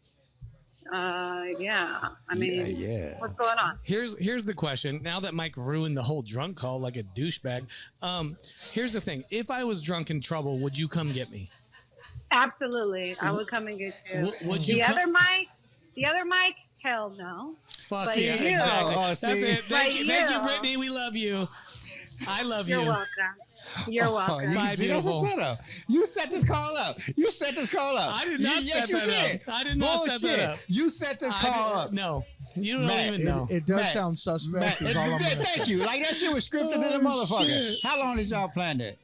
yeah. I mean, what's going on? Here's the question. Now that Mike ruined the whole drunk call like a douchebag, here's the thing. If I was drunk in trouble, would you come get me? Absolutely. I would come and get you. Would you other Mike? Hell no. Fuck but yeah, exactly. That's it. Thank you, you. Brittany. We love you. I love You're you. welcome. You're welcome. You Bye, see, that's a beautiful. setup. You set this call up. I did not set that up. I did not set that up. You set this call up. No, you don't Matt, even know. It does Matt, sound suspect. Is all I'm gonna Thank say. you. Like that shit was scripted in a motherfucker. shit. How long did y'all plan that?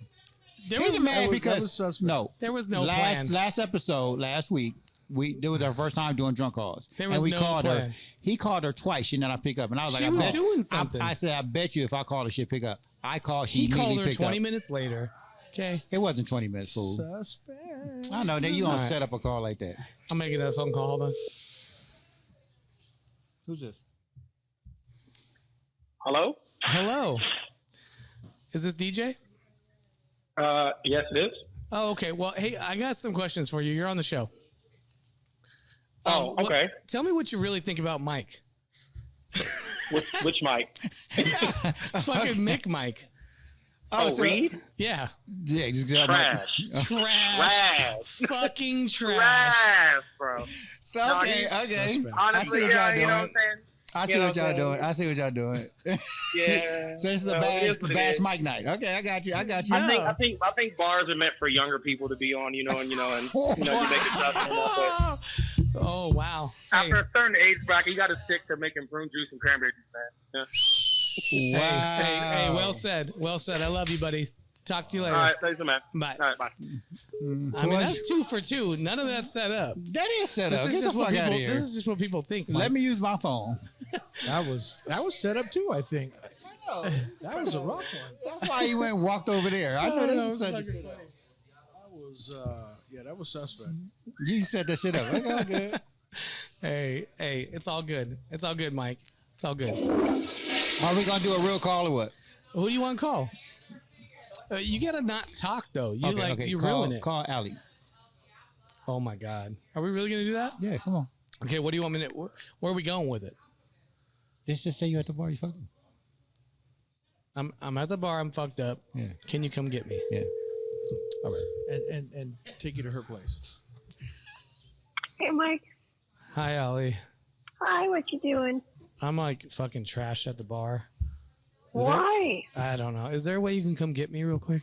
There He's was, mad that because was suspect. no, there was no plan. last episode last week. It was our first time doing drunk calls. There was and we no called plan. her. He called her twice. She did not pick up. And I was She like, was doing something. I said, I bet you if I called her, she'd pick up. I called. She He called immediately her picked 20 up. minutes later. Okay, It wasn't 20 minutes, fool. Suspect. I know that you don't All right. set up a call like that. I'm making that phone call. Hold on. Who's this? Hello? Hello. Is this DJ? Yes, it is. Oh, okay. Well, hey, I got some questions for you. You're on the show. Oh, okay. Tell me what you really think about Mike. Which mic? Fucking Mick Mike. Oh, Reed? Yeah. Yeah, just Trash. Trash. Fucking trash. Trash, bro. So, No, okay, he's okay. suspect. Honestly, I see what y'all you know what I'm doing. saying? I see You know what y'all what I'm doing. I see what y'all doing. Yeah. So this is a Well, it is what it bash is. Mike night. Okay, I got you. I got you. I think bars are meant for younger people to be on, and you make it tough. But Oh, wow. Hey, after a certain age bracket, you got to stick to making prune juice and cranberry juice, man. Yeah. hey, well said. Well said. I love you, buddy. Talk to you later. All right, thanks, man. Bye. All right, bye. I mean, that's 2 for 2. None of that's set up. That is set This up. is Get the just what fuck out people. of here. This is just what people think. Mike. Let me use my phone. That was set up too. I think. That was a rough one. That's why he went and walked over there. I know this is such That was that was suspect. You set that shit up. Okay, good. Hey, it's all good. It's all good, Mike. It's all good. Are we gonna do a real call or what? Who do you want to call? You gotta not talk though. You you ruin it. Call Allie. Oh my God. Are we really gonna do that? Yeah, come on. Okay. What do you want me to? Where are we going with it? Let's just say you at the bar. You fucking. I'm at the bar. I'm fucked up. Yeah. Can you come get me? Yeah. All right. And take you to her place. Hey, Mike. Hi, Ollie. Hi, what you doing? I'm like fucking trash at the bar. Is Why? I don't know. Is there a way you can come get me real quick?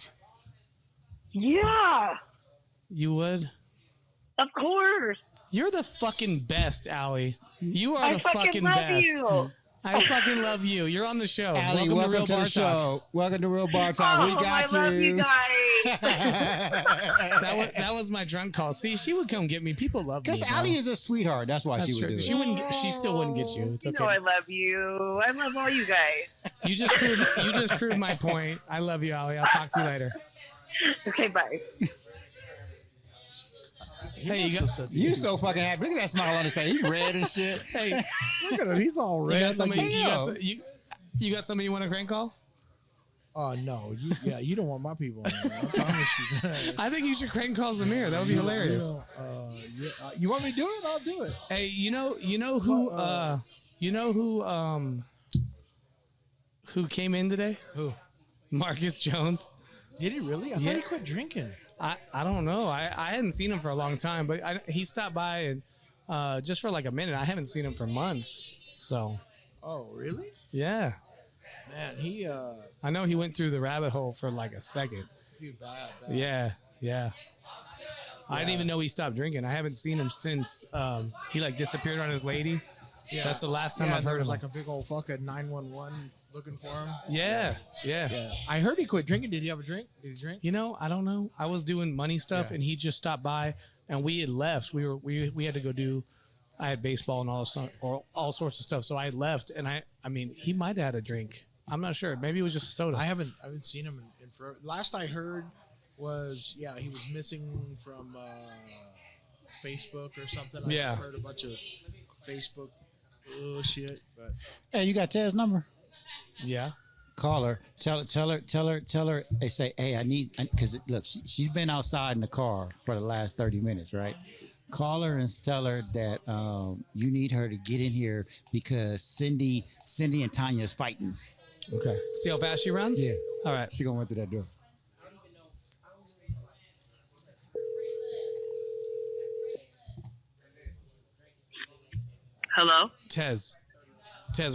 Yeah, You would? of course. You're the fucking best, Allie. You are I the fucking fucking love best. you. I fucking love you. You're on the show. Allie, welcome to the show. Welcome to Real Bar Time. We got I love you guys. That was my drunk call. See, she would come get me. People love me. Because bro. Allie is a sweetheart. That's why That's she would true. do She it. wouldn't. She still wouldn't get you. It's You okay. know I love you. I love all you guys. You just proved my point. I love you, Allie. I'll talk to you later. Okay, bye. Hey, You so fucking happy. Look at that smile on his face. He's red and shit. hey, Look at him. He's all you got red. somebody? Like, You got somebody you want to crank call? oh no, you don't want my people. On there. I promise you that. I think you should crank call Zamir. That would be hilarious. You want me to do it? I'll do it. Hey, you know who came in today? Who? Marcus Jones. Did he really? I Yeah. thought he quit drinking. I don't know. I hadn't seen him for a long time, but he stopped by and just for like a minute. I haven't seen him for months. So Oh, really? yeah, Man, he I know he went through the rabbit hole for like a second. bad. Yeah. I didn't even know he stopped drinking. I haven't seen him since he like disappeared on his lady. Yeah. That's the last time Yeah, I've there heard of was him. like a big old fucking 911 looking for him. Yeah. Yeah. I heard he quit drinking. Did he have a drink? Did he drink? You know, I don't know. I was doing money stuff, Yeah. and he just stopped by, and we had left. We had to go do. I had baseball and all sorts of stuff, so I had left, and I mean, he might have had a drink. I'm not sure. Maybe it was just a soda. I haven't seen him in forever. Last I heard was he was missing from Facebook or something. I heard a bunch of Facebook shit, but Hey, you got Ted's number? Yeah. Call her. Tell her. They say, hey, I need, because look, she's been outside in the car for the last 30 minutes, right? Call her and tell her that you need her to get in here because Cindy and Tanya is fighting. Okay. See how fast she runs? Yeah. All right. She gonna run through that door. Hello? Tez,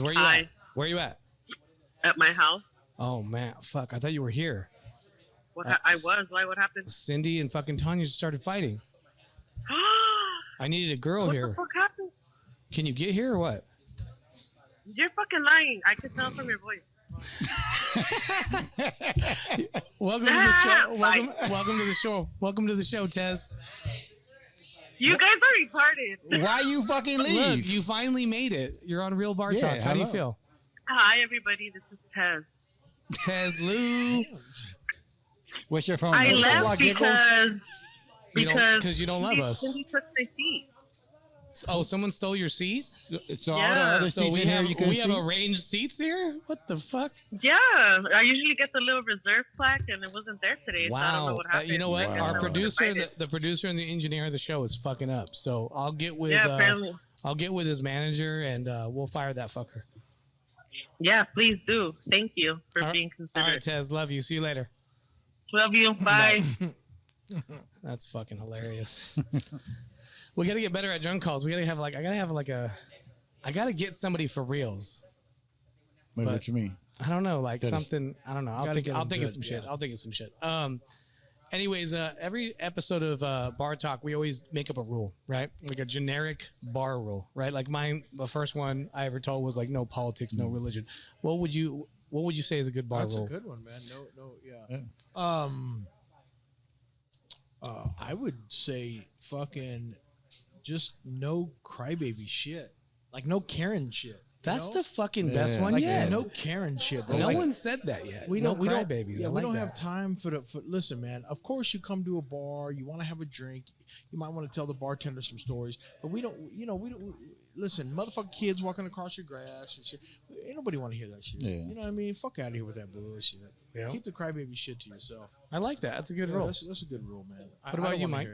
where you Hi. at? Where you at? At my house? Oh man, fuck! I thought you were here. I was. Why? What happened? Cindy and fucking Tanya just started fighting. I needed a girl What here. the fuck happened? Can you get here or what? You're fucking lying. I could tell from your voice. Welcome to the show. Welcome to the show. Welcome to the show, Tez. You guys are retarded. Why you fucking leave? Look, you finally made it. You're on Real Bar Talk. How do you feel? Hi, everybody. This is Tez. Tez Lou. What's your phone I number? left because you don't love us. Cindy took my seat. Oh, someone stole your seat? So all the other So seats we in here have you can we see? have arranged seats here? What the fuck? Yeah, I usually get the little reserve plaque, and it wasn't there today. So I don't know Wow. what happened. You know what? I guess I Our was producer, invited. the producer and the engineer of the show is fucking up. So I'll get with apparently. I'll get with his manager and we'll fire that fucker. Yeah, please do. Thank you for All right. being All considerate. right, Tez, love you. See you later. Love you. Bye. That's fucking hilarious. We gotta get better at drunk calls. We gotta have I gotta get somebody for reals. Wait, what you mean? I don't know, like That is- something. I don't know. I'll think of some shit. yeah. I'll think of some shit. Anyways, every episode of Bar Talk, we always make up a rule, right? Like a generic bar rule, right? Like mine, the first one I ever told was like no politics, no religion. What would you say is a good bar That's rule? a good one, man. No, yeah. I would say fucking just no crybaby shit. Like no Karen shit. That's the fucking best one like yet. no Karen shit. Bro. No Like, one said that yet. we no don't. We don't. crybabies. Yeah, I we like don't that. have time for the. Listen, man. Of course, you come to a bar. You want to have a drink. You might want to tell the bartender some stories. But we don't. You know, we don't. Listen, motherfucking kids walking across your grass and shit. Ain't nobody want to hear that shit. Yeah. You know what I mean? Fuck out of here with that bullshit. Yeah. Keep the crybaby shit to yourself. I like that. That's a good Yeah, rule. that's a good rule, man. What about you, Mike?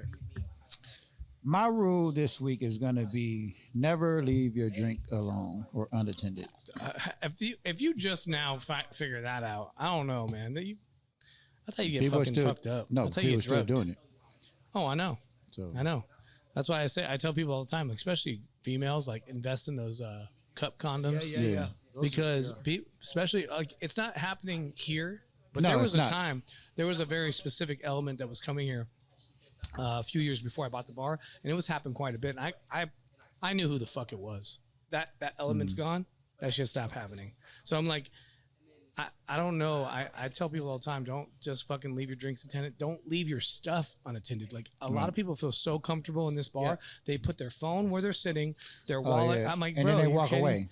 My rule this week is going to be never leave your drink alone or unattended. If you just now figure that out, I don't know, man. That's how you get People fucking still- fucked up. No, That's how you people get still drugged. doing it. Oh, I know. So I know. That's why I tell people all the time, like, especially females, like invest in those cup condoms. Yeah. Those Because are- especially like it's not happening here, but No, there was it's a not. time, there was a very specific element that was coming here a few years before I bought the bar, and it was happening quite a bit. And I knew who the fuck it was. That element's gone. That shit stopped happening. So I'm like, I don't know. I tell people all the time, don't just fucking leave your drinks unattended. Don't leave your stuff unattended. Like a lot of people feel so comfortable in this bar, they put their phone where they're sitting, their wallet. yeah. I'm like, And bro, then they you're walk kidding? away.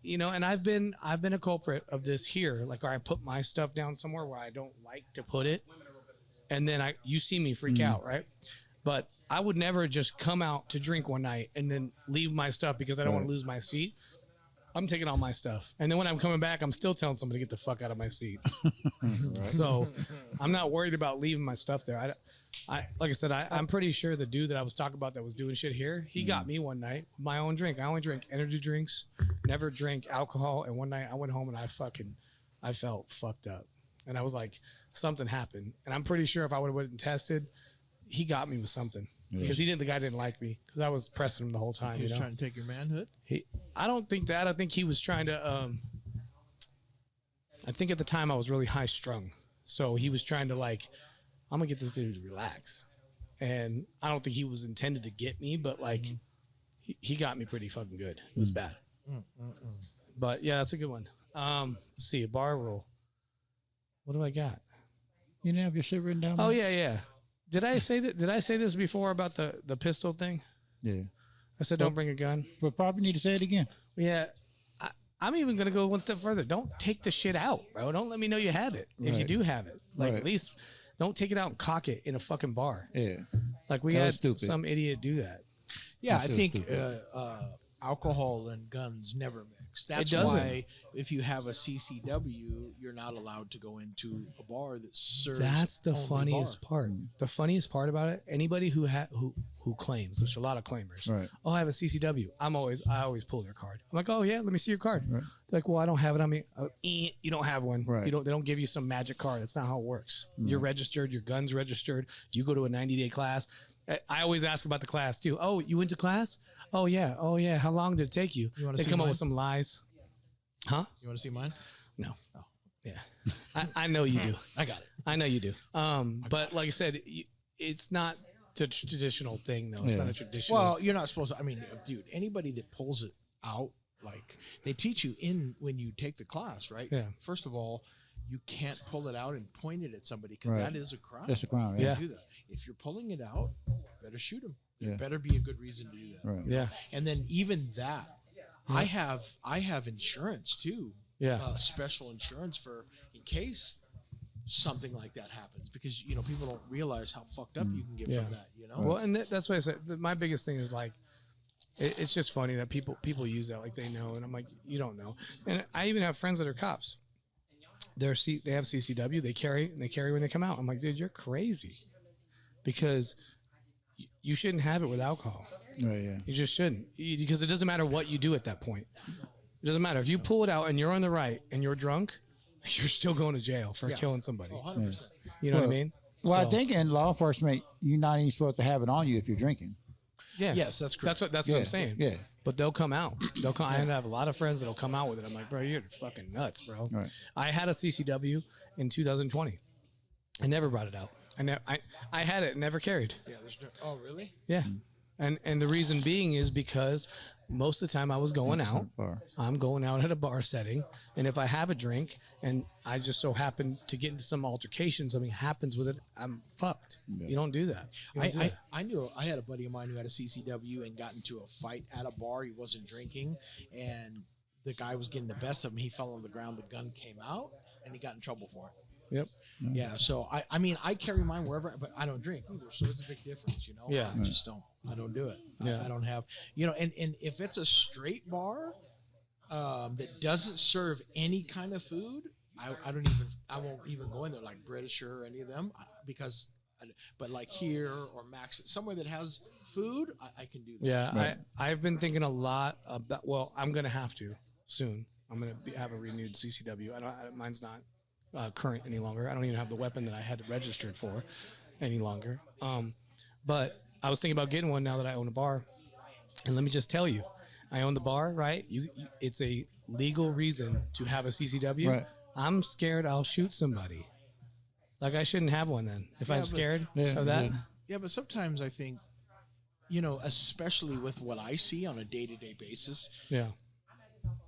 You know, and I've been a culprit of this here. Like, where I put my stuff down somewhere where I don't like to put it, and then you see me freak out, right? But I would never just come out to drink one night and then leave my stuff because I don't want to lose my seat. I'm taking all my stuff, and then when I'm coming back, I'm still telling somebody to get the fuck out of my seat. So I'm not worried about leaving my stuff there. I like I said, I'm pretty sure the dude that I was talking about that was doing shit here, he got me one night with my own drink. I only drink energy drinks, never drink alcohol. And one night I went home and I felt fucked up. And I was like, something happened. And I'm pretty sure if I would have went and tested, he got me with something. Because the guy didn't like me because I was pressing him the whole time. He was you know? trying to take your manhood. I don't think that. I think he was trying to. I think at the time I was really high strung, so he was trying to like, I'm gonna get this dude to relax, and I don't think he was intended to get me, but like, he got me pretty fucking good. It was bad, but yeah, that's a good one. Let's see, a bar rule. What do I got? You didn't have your shit written down? Oh yeah. Did I say that? Did I say this before about the pistol thing? Yeah. I said don't bring a gun. But probably need to say it again. Yeah. I'm even going to go one step further. Don't take the shit out, bro. Don't let me know you have it. If you Right. do have it. Like, Right. at least don't take it out and cock it in a fucking bar. Yeah. Like, we That had was stupid. some idiot do that. Yeah, That's I so think stupid. alcohol and guns never mix. That's doesn't. why if you have a CCW, you're not allowed to go into a bar that serves. That's the only funniest bar. part. The funniest part about it, anybody who claims, there's a lot of claimers. Right. Oh, I have a CCW. I always pull their card. I'm like, oh yeah, let me see your card. They're like, well, I don't have it on me. You don't have one. Right. They don't give you some magic card. That's not how it works. You're registered. Your gun's registered. You go to a 90-day class. I always ask about the class too. Oh, you went to class? Oh yeah. How long did it take you? You wanna They see come up mine? with some lies. Huh? You want to see mine? No. Yeah, I know you do. I got it. I know you do. But like I said, it's not the traditional thing though. It's not a traditional. Well, you're not supposed to. I mean, dude, anybody that pulls it out, like they teach you when you take the class, right? Yeah. First of all, you can't pull it out and point it at somebody because that is a crime. That's a crime. Yeah. Do that. If you're pulling it out, better shoot them. Yeah. There better be a good reason to do that. Right. Yeah. And then even that, I have insurance too. Yeah. Special insurance for in case something like that happens, because people don't realize how fucked up you can get from that. Well, and that's why I said my biggest thing is like, it's just funny that people use that like they know, and I'm like, you don't know. And I even have friends that are cops. They have CCW. They carry when they come out. I'm like, dude, you're crazy, because you shouldn't have it with alcohol. Right, yeah. You just shouldn't, because it doesn't matter what you do at that point. It doesn't matter if you pull it out and you're on the right and you're drunk, you're still going to jail for killing somebody. 100%. You know what I mean? Well, I So- think in law enforcement, you're not even supposed to have it on you if you're drinking. Yeah. Yes, that's correct. That's what I'm saying. Yeah. But they'll come out. They'll come. I have a lot of friends that'll come out with it. I'm like, bro, you're fucking nuts, bro. Right. I had a CCW in 2020. I never brought it out. I had it, never carried. Yeah, oh, really? Yeah. And the reason being is because most of the time I was going out. I'm going out at a bar setting, and if I have a drink and I just so happen to get into some altercation, something happens with it, I'm fucked. Yeah. You don't do that. I knew I had a buddy of mine who had a CCW and got into a fight at a bar. He wasn't drinking, and the guy was getting the best of him. He fell on the ground. The gun came out, and he got in trouble for it. Yep. Yeah. So I mean, I carry mine wherever, but I don't drink either. So it's a big difference, Yeah. I just don't. I don't do it. Yeah. I don't have, and if it's a straight bar that doesn't serve any kind of food, I won't even go in there, like British or any of them, because. But like here or Max, somewhere that has food, I can do that. Yeah, right. I've been thinking a lot about. Well, I'm gonna have to soon. I'm gonna have a renewed CCW. Mine's not current any longer. I don't even have the weapon that I had registered for any longer. But I was thinking about getting one now that I own a bar. And let me just tell you, I own the bar, right? It's a legal reason to have a CCW. Right. I'm scared I'll shoot somebody. Like, I shouldn't have one then if I'm scared of that. Yeah, but sometimes I think, especially with what I see on a day-to-day basis, Yeah.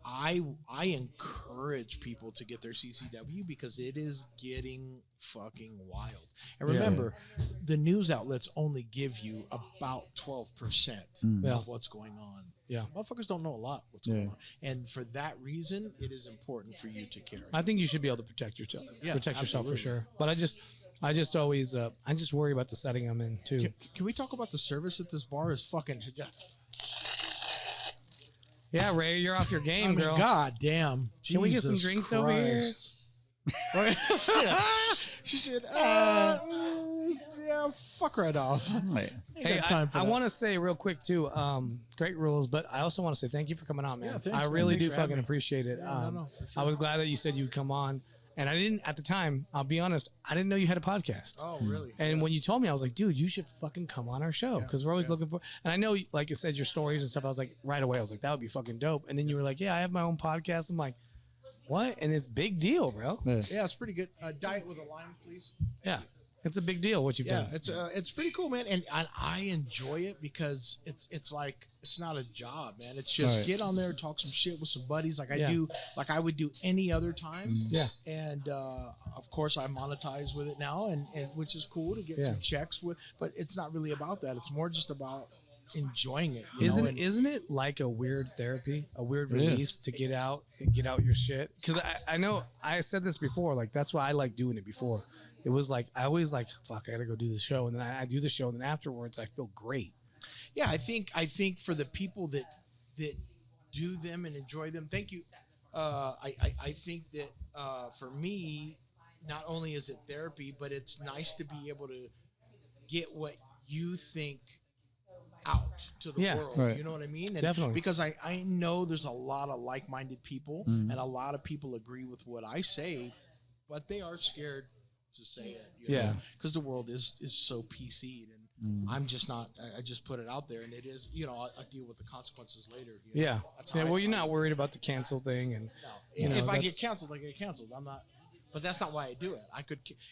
I encourage people to get their CCW because it is getting fucking wild. And remember, the news outlets only give you about 12% of what's going on. Yeah. Motherfuckers don't know a lot what's going on. And for that reason, it is important for you to carry. I think you should be able to protect yourself. Yeah, protect yourself for absolutely. sure. But I just always I just worry about the setting I'm in too. Can we talk about the service at this bar? Is fucking. Yeah, Ray, you're off your game, girl. God damn. Can we get some Jesus drinks over here? She said, yeah, fuck right off. Right. Ain't Hey, got time for I that. want to say real quick too, great rules, but I also want to say thank you for coming on, man. Yeah, thanks, I man. really Thanks do for having fucking me. appreciate it. Yeah, no, for sure. I was glad that you said you'd come on, and I didn't at the time. I'll be honest, I didn't know you had a podcast. Oh, really? And when you told me, I was like, dude, you should fucking come on our show because we're always looking for. And I know, like you said, your stories and stuff. I was like, right away, I was like, that would be fucking dope. And then you were like, yeah, I have my own podcast. I'm like, what? And it's big deal, bro. Yeah. Yeah, it's pretty good. Diet with a lime, please. Yeah, it's a big deal what you've Yeah, done. it's pretty cool, man, and I enjoy it because it's like it's not a job, man. It's just Right. get on there, talk some shit with some buddies, like Yeah. I would do any other time. Yeah. And of course I monetize with it now, and which is cool to get Yeah. some checks with. But it's not really about that. It's more just about enjoying it. You know? And- Isn't it like a weird therapy, a weird It release to get out your shit? Because I know I said this before, like that's why I like doing it before. It was like I always like, fuck, I gotta go do the show, and then I do the show, and then afterwards I feel great. Yeah, I think for the people that do them and enjoy them, thank you. I think that for me, not only is it therapy, but it's nice to be able to get what you think out to the Yeah, world. right. You know what I mean? And Definitely. Because I know there's a lot of like-minded people, and a lot of people agree with what I say, but they are scared to say it. Yeah. Because the world is so PC'd, and I'm just not. I just put it out there, and it is. I deal with the consequences later. Yeah. That's how Yeah. I- Well, you're not worried about the cancel thing, and you know, if I get that's- canceled, I get canceled. I'm not. But that's not why I do it.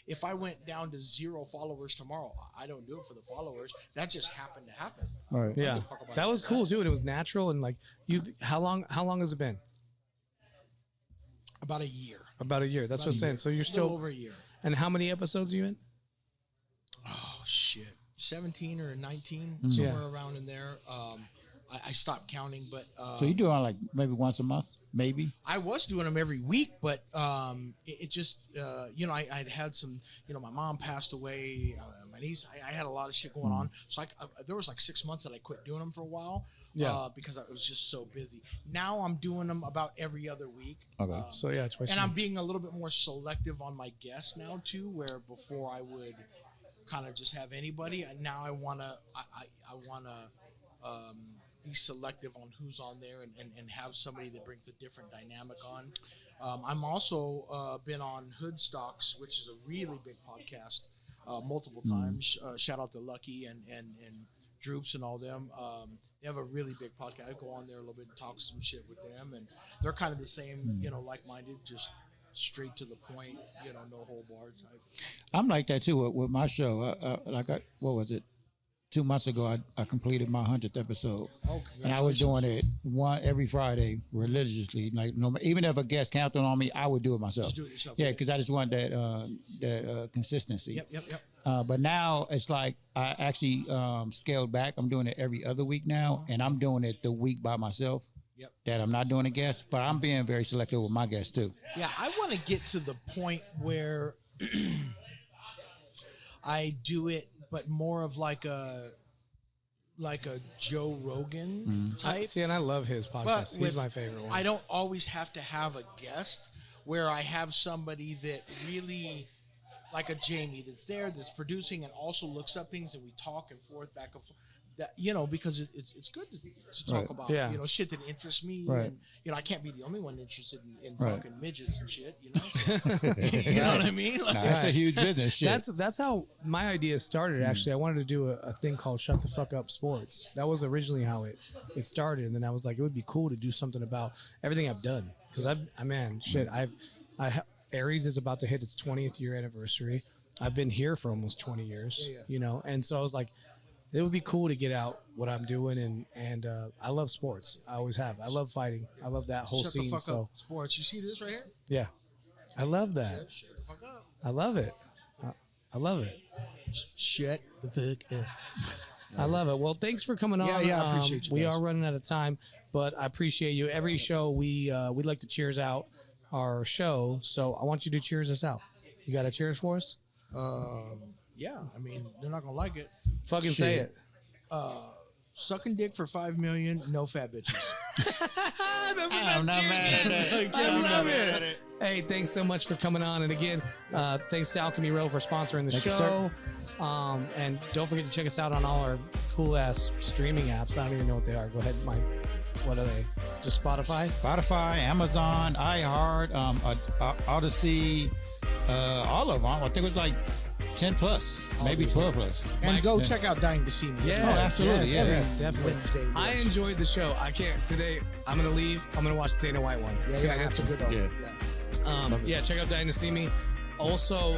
If I went down to 0 followers tomorrow, I don't do it for the followers. That just happened to happen. Right. Yeah, that was cool too, and it was natural. And like how long has it been? About a year. About a year. That's what I'm saying. So you're still over a year. And how many episodes are you in? Oh shit, 17 or 19, somewhere around in there. I stopped counting, but so you doing like maybe once a month, maybe? I was doing them every week, but it just I had some, my mom passed away, my niece. I had a lot of shit going on, so there was like 6 months that I quit doing them for a while. Because I was just so busy. Now I'm doing them about every other week. Okay. So yeah, twice. And I'm being a little bit more selective on my guests now too, where before I would kind of just have anybody, and now I wanna be selective on who's on there and have somebody that brings a different dynamic on. I'm also been on Hoodstocks, which is a really big podcast, multiple times. Shout out to Lucky and Droops and all them. They have a really big podcast. I go on there a little bit and talk some shit with them, and they're kind of the same, like-minded, just straight to the point, no whole bars. I'm like that too with my show. What was it? 2 months ago, I completed my 100th episode, and I was doing it every Friday religiously. Like even if a guest counted on me, I would do it myself. Just do it yourself. Yeah, because I just want that consistency. Yep. But now it's like I actually scaled back. I'm doing it every other week now, and I'm doing it the week by myself. Yep. That I'm not doing a guest, but I'm being very selective with my guests too. Yeah, I want to get to the point where I do it, but more of like a Joe Rogan type. See, and I love his podcast. He's my favorite one. I don't always have to have a guest where I have somebody that really, like a Jamie that's there, that's producing and also looks up things, and we talk and forth, back and forth. That, because it's good to talk about shit that interests me, and I can't be the only one interested in fucking midgets and shit, you know what I mean? Like, that's a huge business. Shit. That's how my idea started. Actually, I wanted to do a thing called Shut the Fuck Up Sports. That was originally how it started, and then I was like, it would be cool to do something about everything I've done, because Aries is about to hit its 20th year anniversary. I've been here for almost 20 years, and so I was like, it would be cool to get out what I'm doing, and I love sports. I always have. I love fighting. I love that whole scene. Shut the fuck up, sports. You see this right here? Yeah, I love that. Shut the fuck up. I love it. I love it. Shut the fuck up. I love it. Well, thanks for coming on. Yeah, I appreciate you. We are running out of time, but I appreciate you. Every show we'd like to cheers out our show, so I want you to cheers us out. You got a cheers for us? Yeah, I mean, they're not gonna like it. Fucking say it. Sucking dick for $5 million, no fat bitches. I'm not mad at that. I love it. Hey, thanks so much for coming on, and again, thanks to Alchemy Row for sponsoring the show. And don't forget to check us out on all our cool ass streaming apps. I don't even know what they are. Go ahead, Mike. What are they? Just Spotify? Spotify, Amazon, iHeart, Odyssey, all of them. I think it was like 10 plus, maybe 12 plus. And go check out Dying to See Me. Yeah, absolutely. Yes, definitely. Wednesday, yes. I enjoyed the show. I can't today. I'm gonna leave. I'm gonna watch the Dana White one. It's gonna that's a happen. good one. Yeah. Check out Dying to See Me. Also,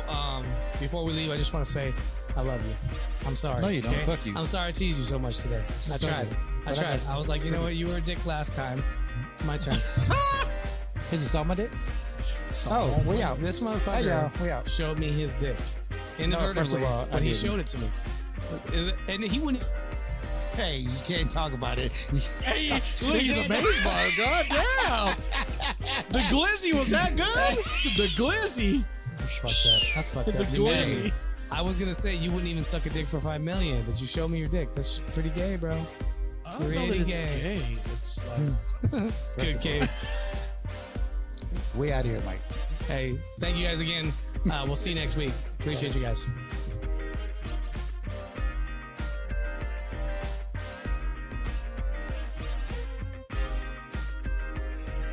before we leave, I just want to say I love you. I'm sorry. No, you don't. Okay? Fuck you. I'm sorry I teased you so much today. I tried. I was like, you know what? You were a dick last time. It's my turn. Is it saw my dick? Oh, we out. This motherfucker we out. showed me his dick. Inadvertently, first of all, but he showed it to me. And he wouldn't. Hey, you can't talk about it. Hey, look, he's a baseball. God damn. The glizzy was that good? The glizzy. That's fucked up. That's fucked up. The glizzy. I was gonna say you wouldn't even suck a dick for $5 million, but you showed me your dick. That's pretty gay, bro. I don't know that it's gay. It's like It's good, gay. We out here, Mike. Hey, thank you guys again. We'll see you next week. Appreciate you guys.